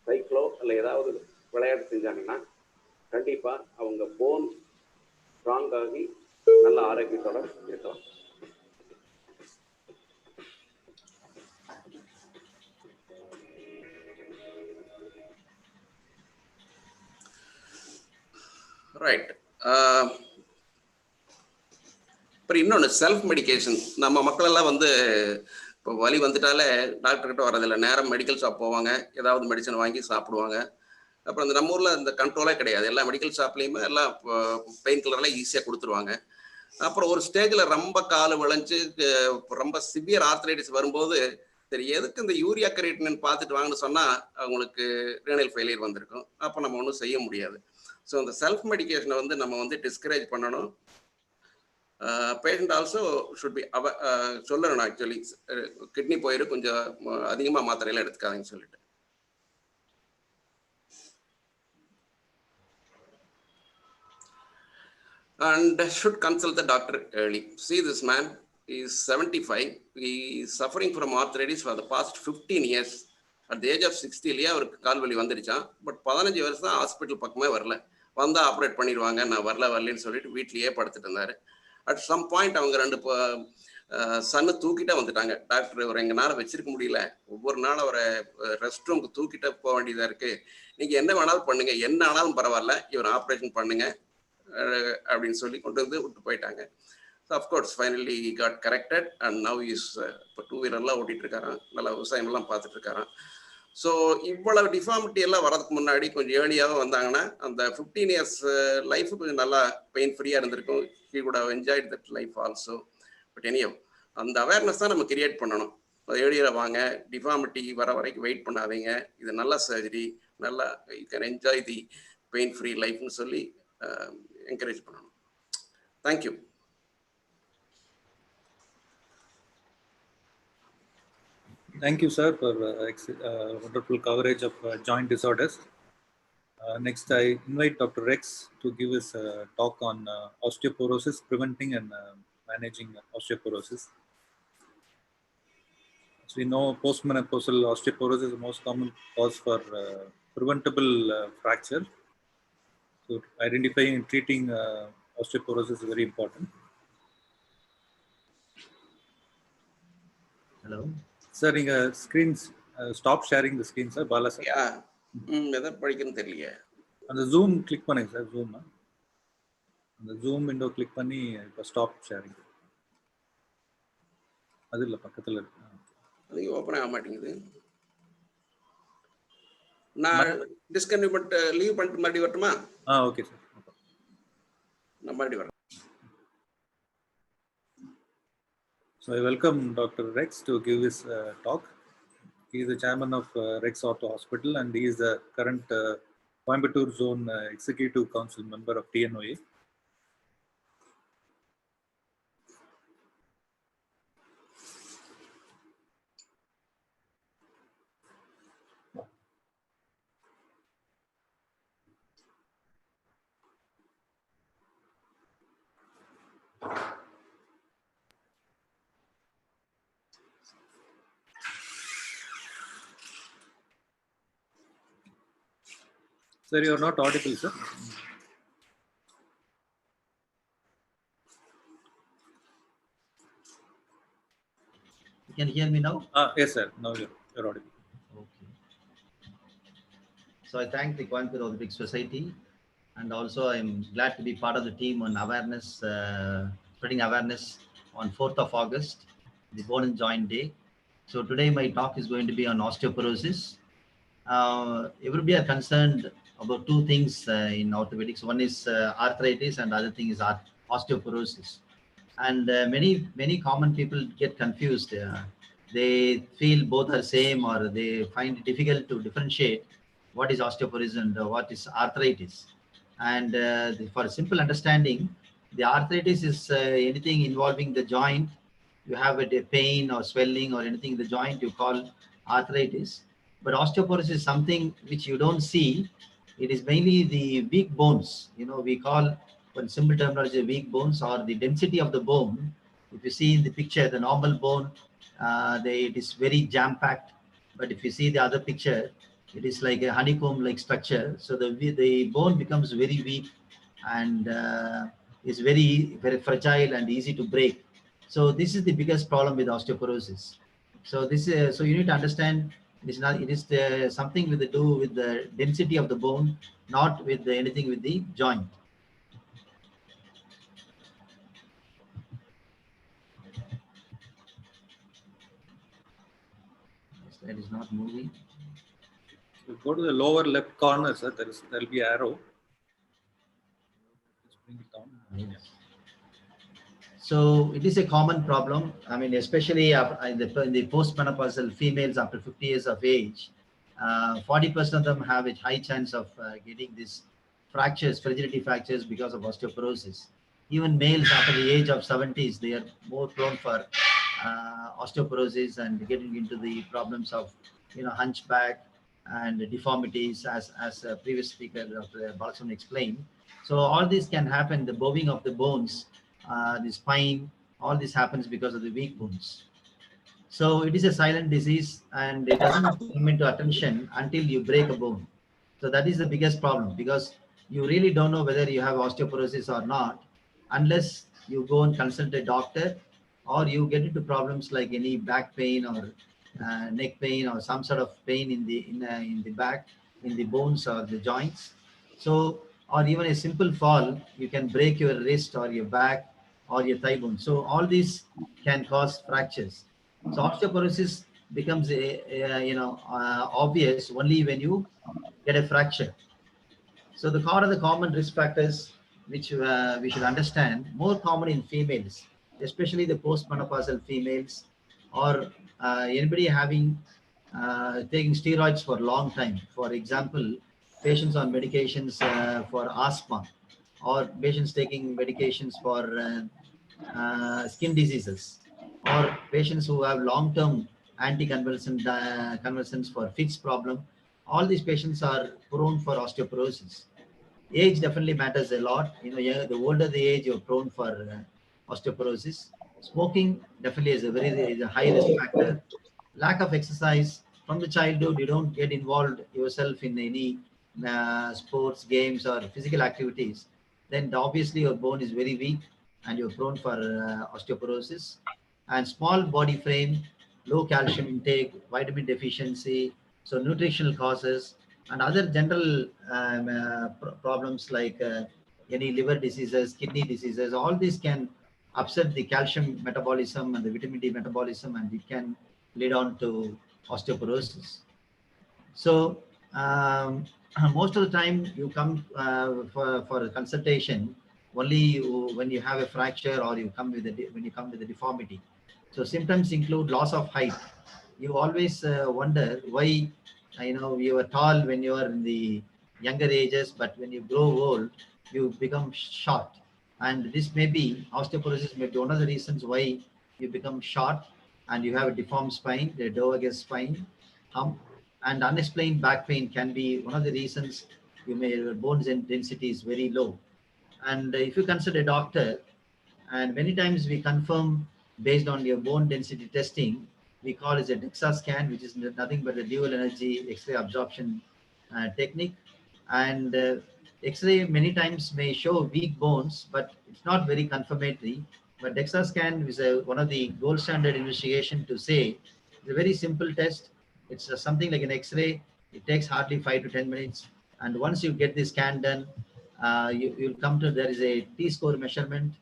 சைக்கிளோ இல்லை ஏதாவது விளையாட்டு செஞ்சாங்கன்னா கண்டிப்பாக அவங்க போன் ஸ்ட்ராங் ஆகி நல்ல ஆரோக்கியத்தோட இருக்கலாம். ரைட். அப்புறம் இன்னொன்று செல்ஃப் மெடிக்கேஷன். நம்ம மக்கள் எல்லாம் வந்து இப்போ வலி வந்துட்டாலே டாக்டர்கிட்ட வரதில்லை, நேரம் மெடிக்கல் ஷாப் போவாங்க, ஏதாவது மெடிசன் வாங்கி சாப்பிடுவாங்க. அப்புறம் இந்த நம்ம ஊரில் இந்த கண்ட்ரோலே கிடையாது. எல்லா மெடிக்கல் ஷாப்லேயுமே எல்லாம் பெயின் கில்லர்லாம் ஈஸியாக கொடுத்துருவாங்க. அப்புறம் ஒரு ஸ்டேஜில் ரொம்ப கால் விளைஞ்சு ரொம்ப சிவியர் ஆர்த்ரைட்டிஸ் வரும்போது சரி எதுக்கு இந்த யூரியா கிரியேட்டின் பார்த்துட்டு வாங்கன்னு சொன்னால் அவங்களுக்கு ரீனல் ஃபெயிலியர் வந்திருக்கும். அப்போ நம்ம ஒன்றும் செய்ய முடியாது. ஸோ இந்த செல்ஃப் மெடிக்கேஷனை வந்து நம்ம வந்து டிஸ்கரேஜ் பண்ணணும். பேஷண்ட் ஆல்சோ ஷுட் பி சொல்லணும் ஆக்சுவலி கிட்னி போயிரு கொஞ்சம் அதிகமாக மாத்திரையெல்லாம் எடுத்துக்காதீங்கன்னு சொல்லிட்டு. And should consult the doctor early. See, this man is 75. He is suffering from arthritis for the past 15 years. At the age of 60 அவருக்கு கால் வலி வந்துருச்சான். பட் 15 வருஷம் தான் ஹாஸ்பிட்டல் பக்கமே வரல. வந்தால் ஆப்ரேட் பண்ணிடுவாங்க, நான் வரலன்னு சொல்லிட்டு வீட்லேயே படுத்துட்டு இருந்தார். அட் சம் பாயிண்ட் அவங்க 2 சன்னு தூக்கிட்டே வந்துட்டாங்க. டாக்டர் இவர் எங்களால் வச்சிருக்க முடியல, ஒவ்வொரு நாளும் அவரை ரெஸ்ட் ரூமுக்கு தூக்கிட்டே போக வேண்டியதாக இருக்குது, நீங்கள் என்ன வேணாலும் பண்ணுங்க, என்ன ஆனாலும் பரவாயில்ல, இவர் ஆப்ரேஷன் பண்ணுங்க அப்படின்னு சொல்லி கொண்டு வந்து விட்டு போயிட்டாங்க. So of course finally God corrected and now is இப்போ 2 வீலர்லாம் ஓட்டிகிட்டு இருக்காரான், நல்லா விவசாயம்லாம் பார்த்துட்டு இருக்காரான். ஸோ இவ்வளவு டிஃபார்மிட்டி எல்லாம் வரதுக்கு முன்னாடி கொஞ்சம் ஏர்லியாக வந்தாங்கன்னா அந்த 15 இயர்ஸ் லைஃப் கொஞ்சம் நல்லா பெயின் ஃப்ரீயாக இருந்திருக்கும். He could have enjoyed that life also. But எனியோ அந்த அவேர்னஸ் தான் நம்ம கிரியேட் பண்ணணும். ஏர்லியாக வாங்க, டிஃபார்மிட்டி வர வரைக்கும் வெயிட் பண்ணாதீங்க, இது நல்ல சர்ஜரி, நல்லா you can enjoy the pain free லைஃப்னு சொல்லி encourage பண்ணணும். Thank you. Thank you, sir, for wonderful coverage of joint disorders. Next, I invite Dr. Rex to give us a talk on osteoporosis, preventing and managing osteoporosis. As we know, postmenopausal osteoporosis is the most common cause for preventable fracture. So identifying and treating osteoporosis is very important. Hello. Sir, screens, stop sharing the screen, sir. Bala sir. Yeah. எதை படிக்கணும்னு தெரியல. அந்த zoom click பண்ணுங்க sir. Zoom அந்த zoom window click பண்ணி இப்போ stop sharing. அது இல்லை, பக்கத்தில் இருக்கு. அது ஓப்பன் ஆக மாட்டேங்குது. நான் டிஸ்கன்டினியூ பண்ணிட்டு லீவ் பண்ணிட்டு மறுபடியும் வரட்டுமா? Okay sir. நான் மறுபடியும் வரேன். So I welcome Dr. Rex to give his talk. He is the chairman of Rex Ortho Hospital and he is the current Coimbatore Zone Executive Council member of TNOA. Sir, you are not audible, sir. You can hear me now? Yes, sir. Now you're audible. Okay. So I thank the Coimbatore Orthopedic Society, and also I'm glad to be part of the team on awareness, spreading awareness on 4th of August, the Bone and Joint Day. So today my talk is going to be on osteoporosis. Everybody are concerned about 2 things in orthopedics. One is arthritis and the other thing is osteoporosis. And many common people get confused. They feel both are same, or they find it difficult to differentiate what is osteoporosis and what is arthritis. And for simple understanding, the arthritis is anything involving the joint. You have a pain or swelling or anything in the joint, you call arthritis. But osteoporosis is something which you don't see. It is mainly the weak bones. You know, we call, in simple terminology, weak bones or the density of the bone. If you see in the picture, the normal bone, it is very jam-packed. But if you see the other picture, it is like a honeycomb-like structure. So the bone becomes very weak and is very fragile and easy to break. So this is the biggest problem with osteoporosis. So so you need to understand it is something with do with the density of the bone, not with anything with the joint. That is not moving. So go to the lower left corner, sir. There will be arrow. Just bring it down. Yes. So it is a common problem. I mean, especially in the postmenopausal females after 50 years of age, 40% of them have a high chance of getting these fractures, fragility fractures because of osteoporosis. Even males after the age of 70s, they are more prone for osteoporosis and getting into the problems of, hunchback and deformities, as a previous speaker, Dr. Balakrishnan, explained. So all this can happen, the bowing of the bones, the spine, all this happens because of the weak bones. So it is a silent disease and it doesn't come into attention until you break a bone. So that is the biggest problem, because you really don't know whether you have osteoporosis or not unless you go and consult a doctor, or you get into problems like any back pain or neck pain or some sort of pain in the back, in the bones or the joints. So, or even a simple fall, you can break your wrist or your back or your thigh bone. So all these can cause fractures. So osteoporosis becomes obvious only when you get a fracture. So what are the common risk factors which we should understand? More common in females, especially the postmenopausal females, or anybody having taking steroids for a long time. For example, patients on medications for asthma, or patients taking medications for skin diseases, or patients who have long-term convulsions for fits problem. All these patients are prone for osteoporosis. Age definitely matters a lot. The older the age, you're prone for osteoporosis. Smoking definitely is a high risk factor. Lack of exercise from the childhood, you don't get involved yourself in any sports, games, or physical activities, then obviously your bone is very weak and you're prone for osteoporosis. And small body frame, low calcium intake, vitamin deficiency, so nutritional causes, and other general problems like any liver diseases, kidney diseases, all these can upset the calcium metabolism and the vitamin D metabolism, and it can lead on to osteoporosis. So most of the time you come for a consultation only when you have a fracture, or when you come with a deformity. So symptoms include loss of height. You always wonder why, you are tall when you are in the younger ages, but when you grow old, you become short. And this may be, osteoporosis may be one of the reasons why you become short and you have a deformed spine, the Dowager spine. And unexplained back pain can be one of the reasons your bones density is very low. And if you consult a doctor, and many times we confirm based on your bone density testing, we call it a DEXA scan, which is nothing but a dual energy X-ray absorption technique. And X-ray many times may show weak bones, but it's not very confirmatory. But DEXA scan is one of the gold standard investigation to say it's a very simple test. It's something like an X-ray. It takes hardly 5 to 10 minutes. And once you get the scan done, you'll come to, there is a T-score measurement,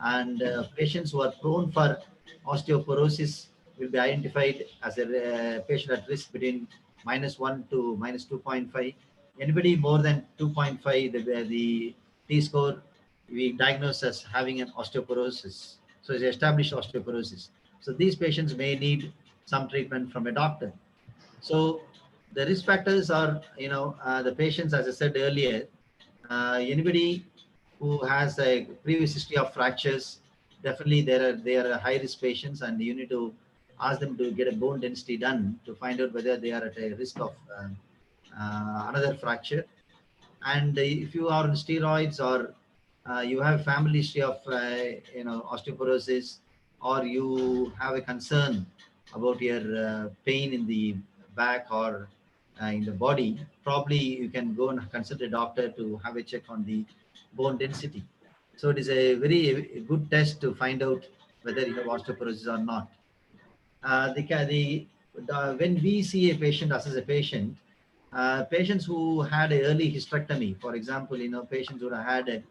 and patients who are prone for osteoporosis will be identified as a patient at risk between -1 to -2.5. Anybody more than 2.5, the T-score, we diagnose as having an osteoporosis. So it's established osteoporosis. So these patients may need some treatment from a doctor. So the risk factors are, the patients, as I said earlier, Anybody who has a previous history of fractures, definitely they are high risk patients, and you need to ask them to get a bone density done to find out whether they are at a risk of another fracture. And if you are on steroids, or you have family history of osteoporosis, or you have a concern about your pain in the back or in the body, probably you can go and consult a doctor to have a check on the bone density. So it is a very good test to find out whether you have osteoporosis or not. When we see a patient, assess a patient, patients who had an early hysterectomy, for example, patients who had a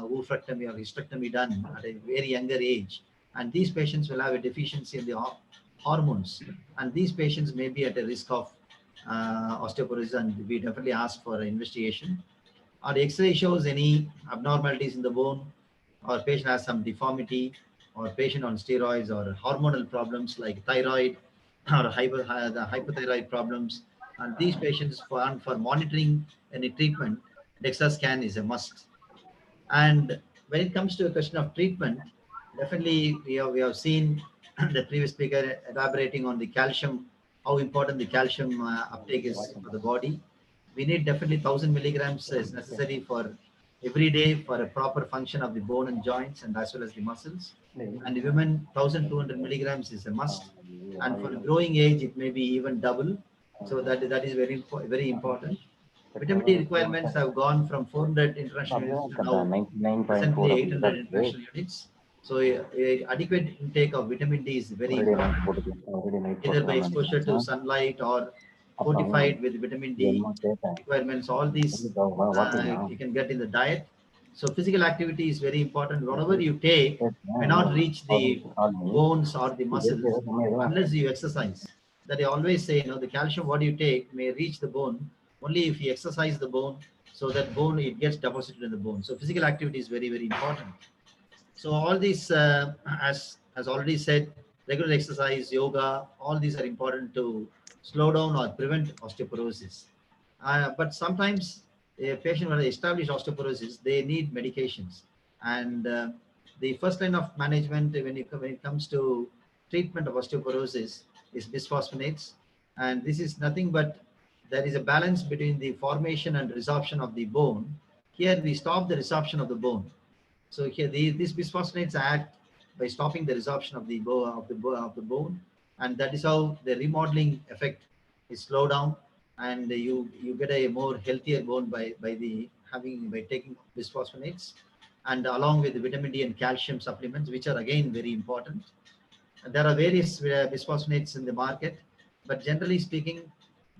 oophorectomy or hysterectomy done at a very younger age, and these patients will have a deficiency in the hormones, and these patients may be at a risk of osteoporosis, and we definitely ask for investigation. Or the X-ray shows any abnormalities in the bone, or patient has some deformity, or patient on steroids, or hormonal problems like thyroid or the hypothyroid problems. And these patients, for monitoring any treatment, DEXA scan is a must. And when it comes to a question of treatment, definitely we have seen the previous speaker elaborating on the calcium, how important the calcium uptake is for the body. We need definitely 1000 milligrams is necessary for every day for a proper function of the bone and joints, and as well as the muscles. And the women, 1200 milligrams is a must. And for growing age, it may be even double. So that is very important. Vitamin D requirements have gone from 400 international units to now presently 800 international units. So adequate intake of vitamin D is very important, either by exposure to sunlight or fortified with vitamin D requirements. All these you can get in the diet. So physical activity is very important. Whatever you take may not reach the bones or the muscles unless you exercise. That I always say, the calcium what you take may reach the bone only if you exercise the bone, so that bone, it gets deposited in the bone. So physical activity is very, very important. So all these, as already said, regular exercise, yoga, all these are important to slow down or prevent osteoporosis. But sometimes a patient with established osteoporosis, they need medications. And the first line of management when it comes to treatment of osteoporosis is bisphosphonates. And this is nothing but there is a balance between the formation and resorption of the bone. Here we stop the resorption of the bone. So here these bisphosphonates act by stopping the resorption of the bone, and that is how the remodeling effect is slowed down, and you get a more healthier bone by taking bisphosphonates, and along with the vitamin D and calcium supplements, which are again very important. And there are various bisphosphonates in the market, but generally speaking,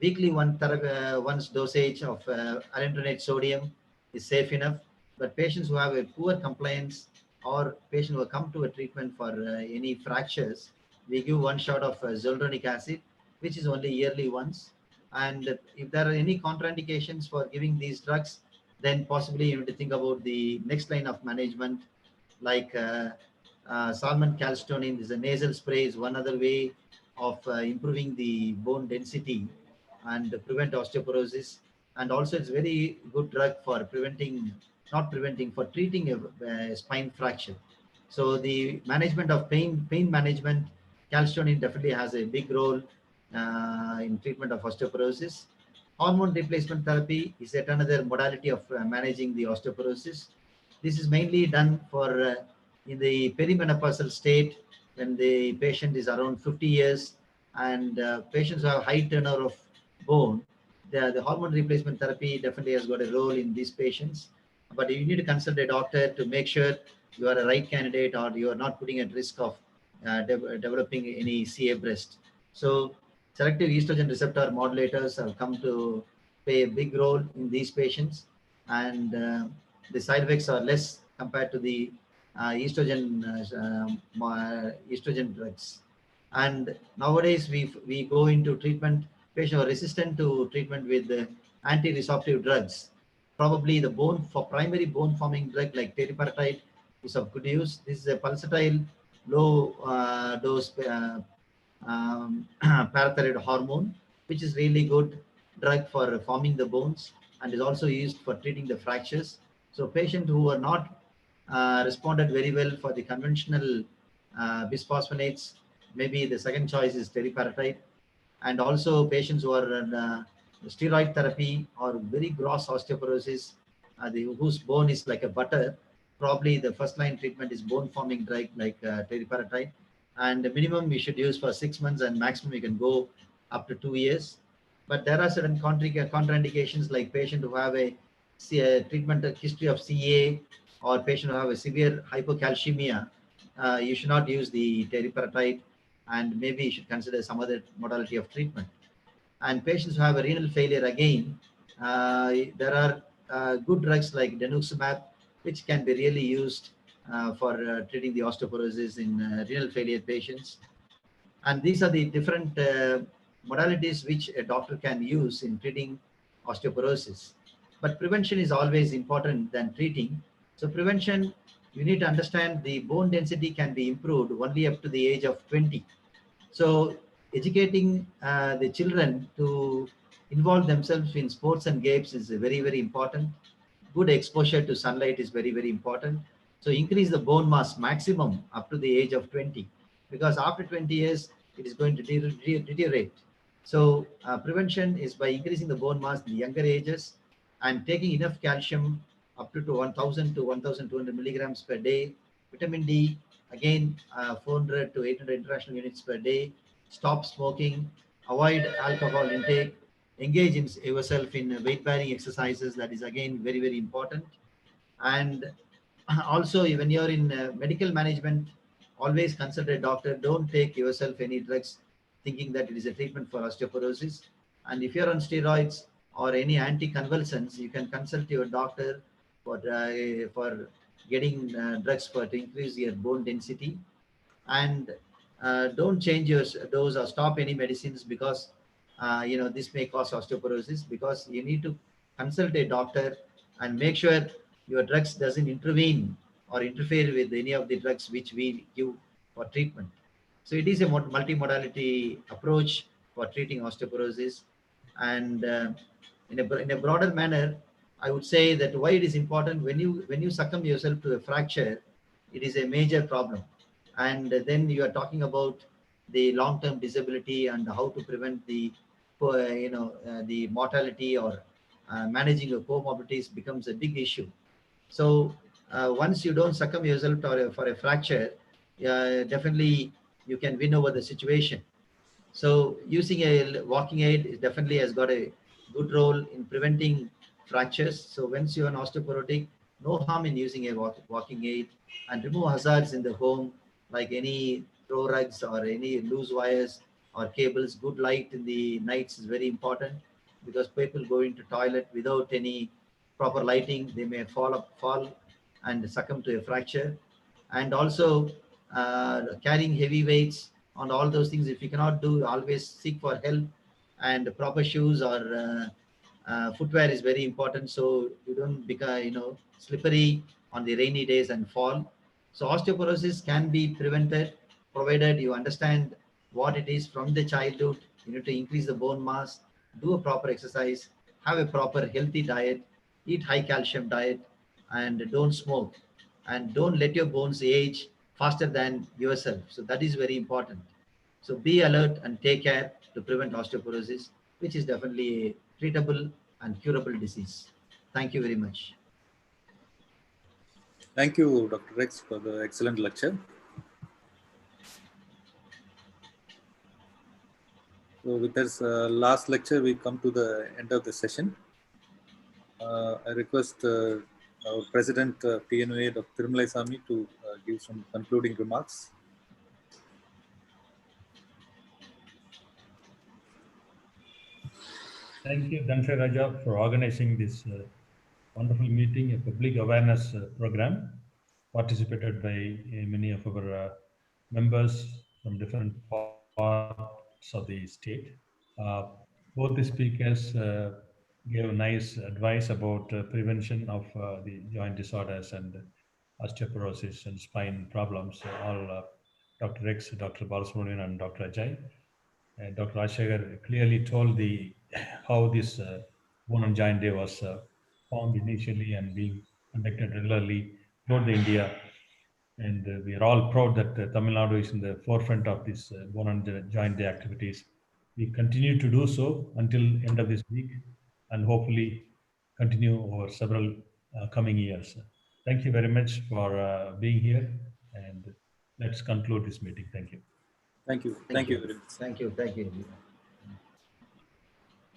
weekly once dosage of alendronate sodium is safe enough. But patients who have a poor compliance, or patients who have come to a treatment for any fractures, we give one shot of zoledronic acid, which is only yearly once. And if there are any contraindications for giving these drugs, then possibly you need to think about the next line of management, like salmon calcitonin is a nasal spray, is one other way of improving the bone density and prevent osteoporosis. And also it's very good drug for for treating a spine fracture. So the management of pain management, calcitonin definitely has a big role in treatment of osteoporosis. Hormone replacement therapy is yet another modality of managing the osteoporosis. This is mainly done for in the perimenopausal state, when the patient is around 50 years, and patients who have high turnover of bone. The hormone replacement therapy definitely has got a role in these patients, but you need to consult a doctor to make sure you are a right candidate, or you are not putting at risk of developing any CA breast. So selective estrogen receptor modulators have come to play a big role in these patients, and the side effects are less compared to the estrogen drugs. And nowadays we go into treatment, patients are resistant to treatment with anti-resorptive drugs. Probably the primary bone forming drug like teriparatide is of good use. This is a pulsatile low dose parathyroid hormone, which is really good drug for forming the bones. and is also used for treating the fractures. So patients who are not responded very well for the conventional bisphosphonates, maybe the second choice is teriparatide. And also patients who are on steroid therapy or very gross osteoporosis, whose bone is like a butter, probably the first line treatment is bone forming drug like teriparatide. And the minimum we should use for 6 months, and maximum we can go up to 2 years. But there are certain contraindications, like patient who have a treatment history of CA, or patient who have a severe hypocalcemia. You should not use the teriparatide, and maybe you should consider some other modality of treatment. And patients who have a renal failure, again, there are good drugs like denuximab, which can be really used for treating the osteoporosis in renal failure patients. And these are the different modalities which a doctor can use in treating osteoporosis. But prevention is always important than treating. So prevention, you need to understand the bone density can be improved only up to the age of 20. So educating the children to involve themselves in sports and games is very, very important. Good exposure to sunlight is very, very important. So increase the bone mass maximum up to the age of 20, because after 20 years, it is going to deteriorate. So prevention is by increasing the bone mass in the younger ages and taking enough calcium up to 1000 to 1200 milligrams per day. Vitamin D, again, 400 to 800 international units per day. Stop smoking, avoid alcohol intake, engage in yourself in weight bearing exercises. That is again very, very important. And also, when you're in medical management, always consult a doctor. Don't take yourself any drugs thinking that it is a treatment for osteoporosis. And if you're on steroids or any anticonvulsants, you can consult your doctor for getting drugs to increase your bone density. And don't change your dose or stop any medicines, because this may cause osteoporosis, because you need to consult a doctor and make sure your drugs doesn't intervene or interfere with any of the drugs which we give for treatment. So it is a multimodality approach for treating osteoporosis. And in a broader manner, I would say that why it is important: when you succumb yourself to a fracture, it is a major problem. And then you are talking about the long-term disability and how to prevent the mortality, or managing your comorbidities becomes a big issue. So once you don't succumb yourself for a fracture, definitely you can win over the situation. So using a walking aid is definitely has got a good role in preventing fractures. So once you're an osteoporotic, no harm in using a walking aid, and remove hazards in the home, like any throw rugs or any loose wires or cables. Good light in the nights is very important, because people go into toilet without any proper lighting, they may fall and succumb to a fracture. And also carrying heavy weights on all those things, if you cannot do, always seek for help. And proper shoes or footwear is very important, so you don't become slippery on the rainy days and fall. So osteoporosis can be prevented, provided you understand what it is from the childhood. You need to increase the bone mass, do a proper exercise, have a proper healthy diet, eat high calcium diet, and don't smoke, and don't let your bones age faster than yourself. So that is very important. So be alert and take care to prevent osteoporosis, which is definitely a treatable and curable disease. Thank you very much. Thank you, Dr. Rex, for the excellent lecture. So with this last lecture, we come to the end of the session. I request our President PNOA, Dr. Tirmalai Sami, to give some concluding remarks. Thank you, Dhanshay Raja, for organizing this wonderful meeting, a public awareness program participated by many of our members from different parts of the state. Both the speakers gave nice advice about prevention of the joint disorders and osteoporosis and spine problems. All Dr. Rex, Dr. Balasubramanian, and Dr. Ajay. Dr. Rajshekhar clearly told how this Bone and Joint Day was formed initially and being conducted regularly throughout the India. And we are all proud that Tamil Nadu is in the forefront of this Bone and Joint Day activities. We continue to do so until end of this week, and hopefully continue over several coming years. Thank you very much for being here, and let's conclude this meeting. Thank you. Thank you. Thank you very much. Thank you. Thank you.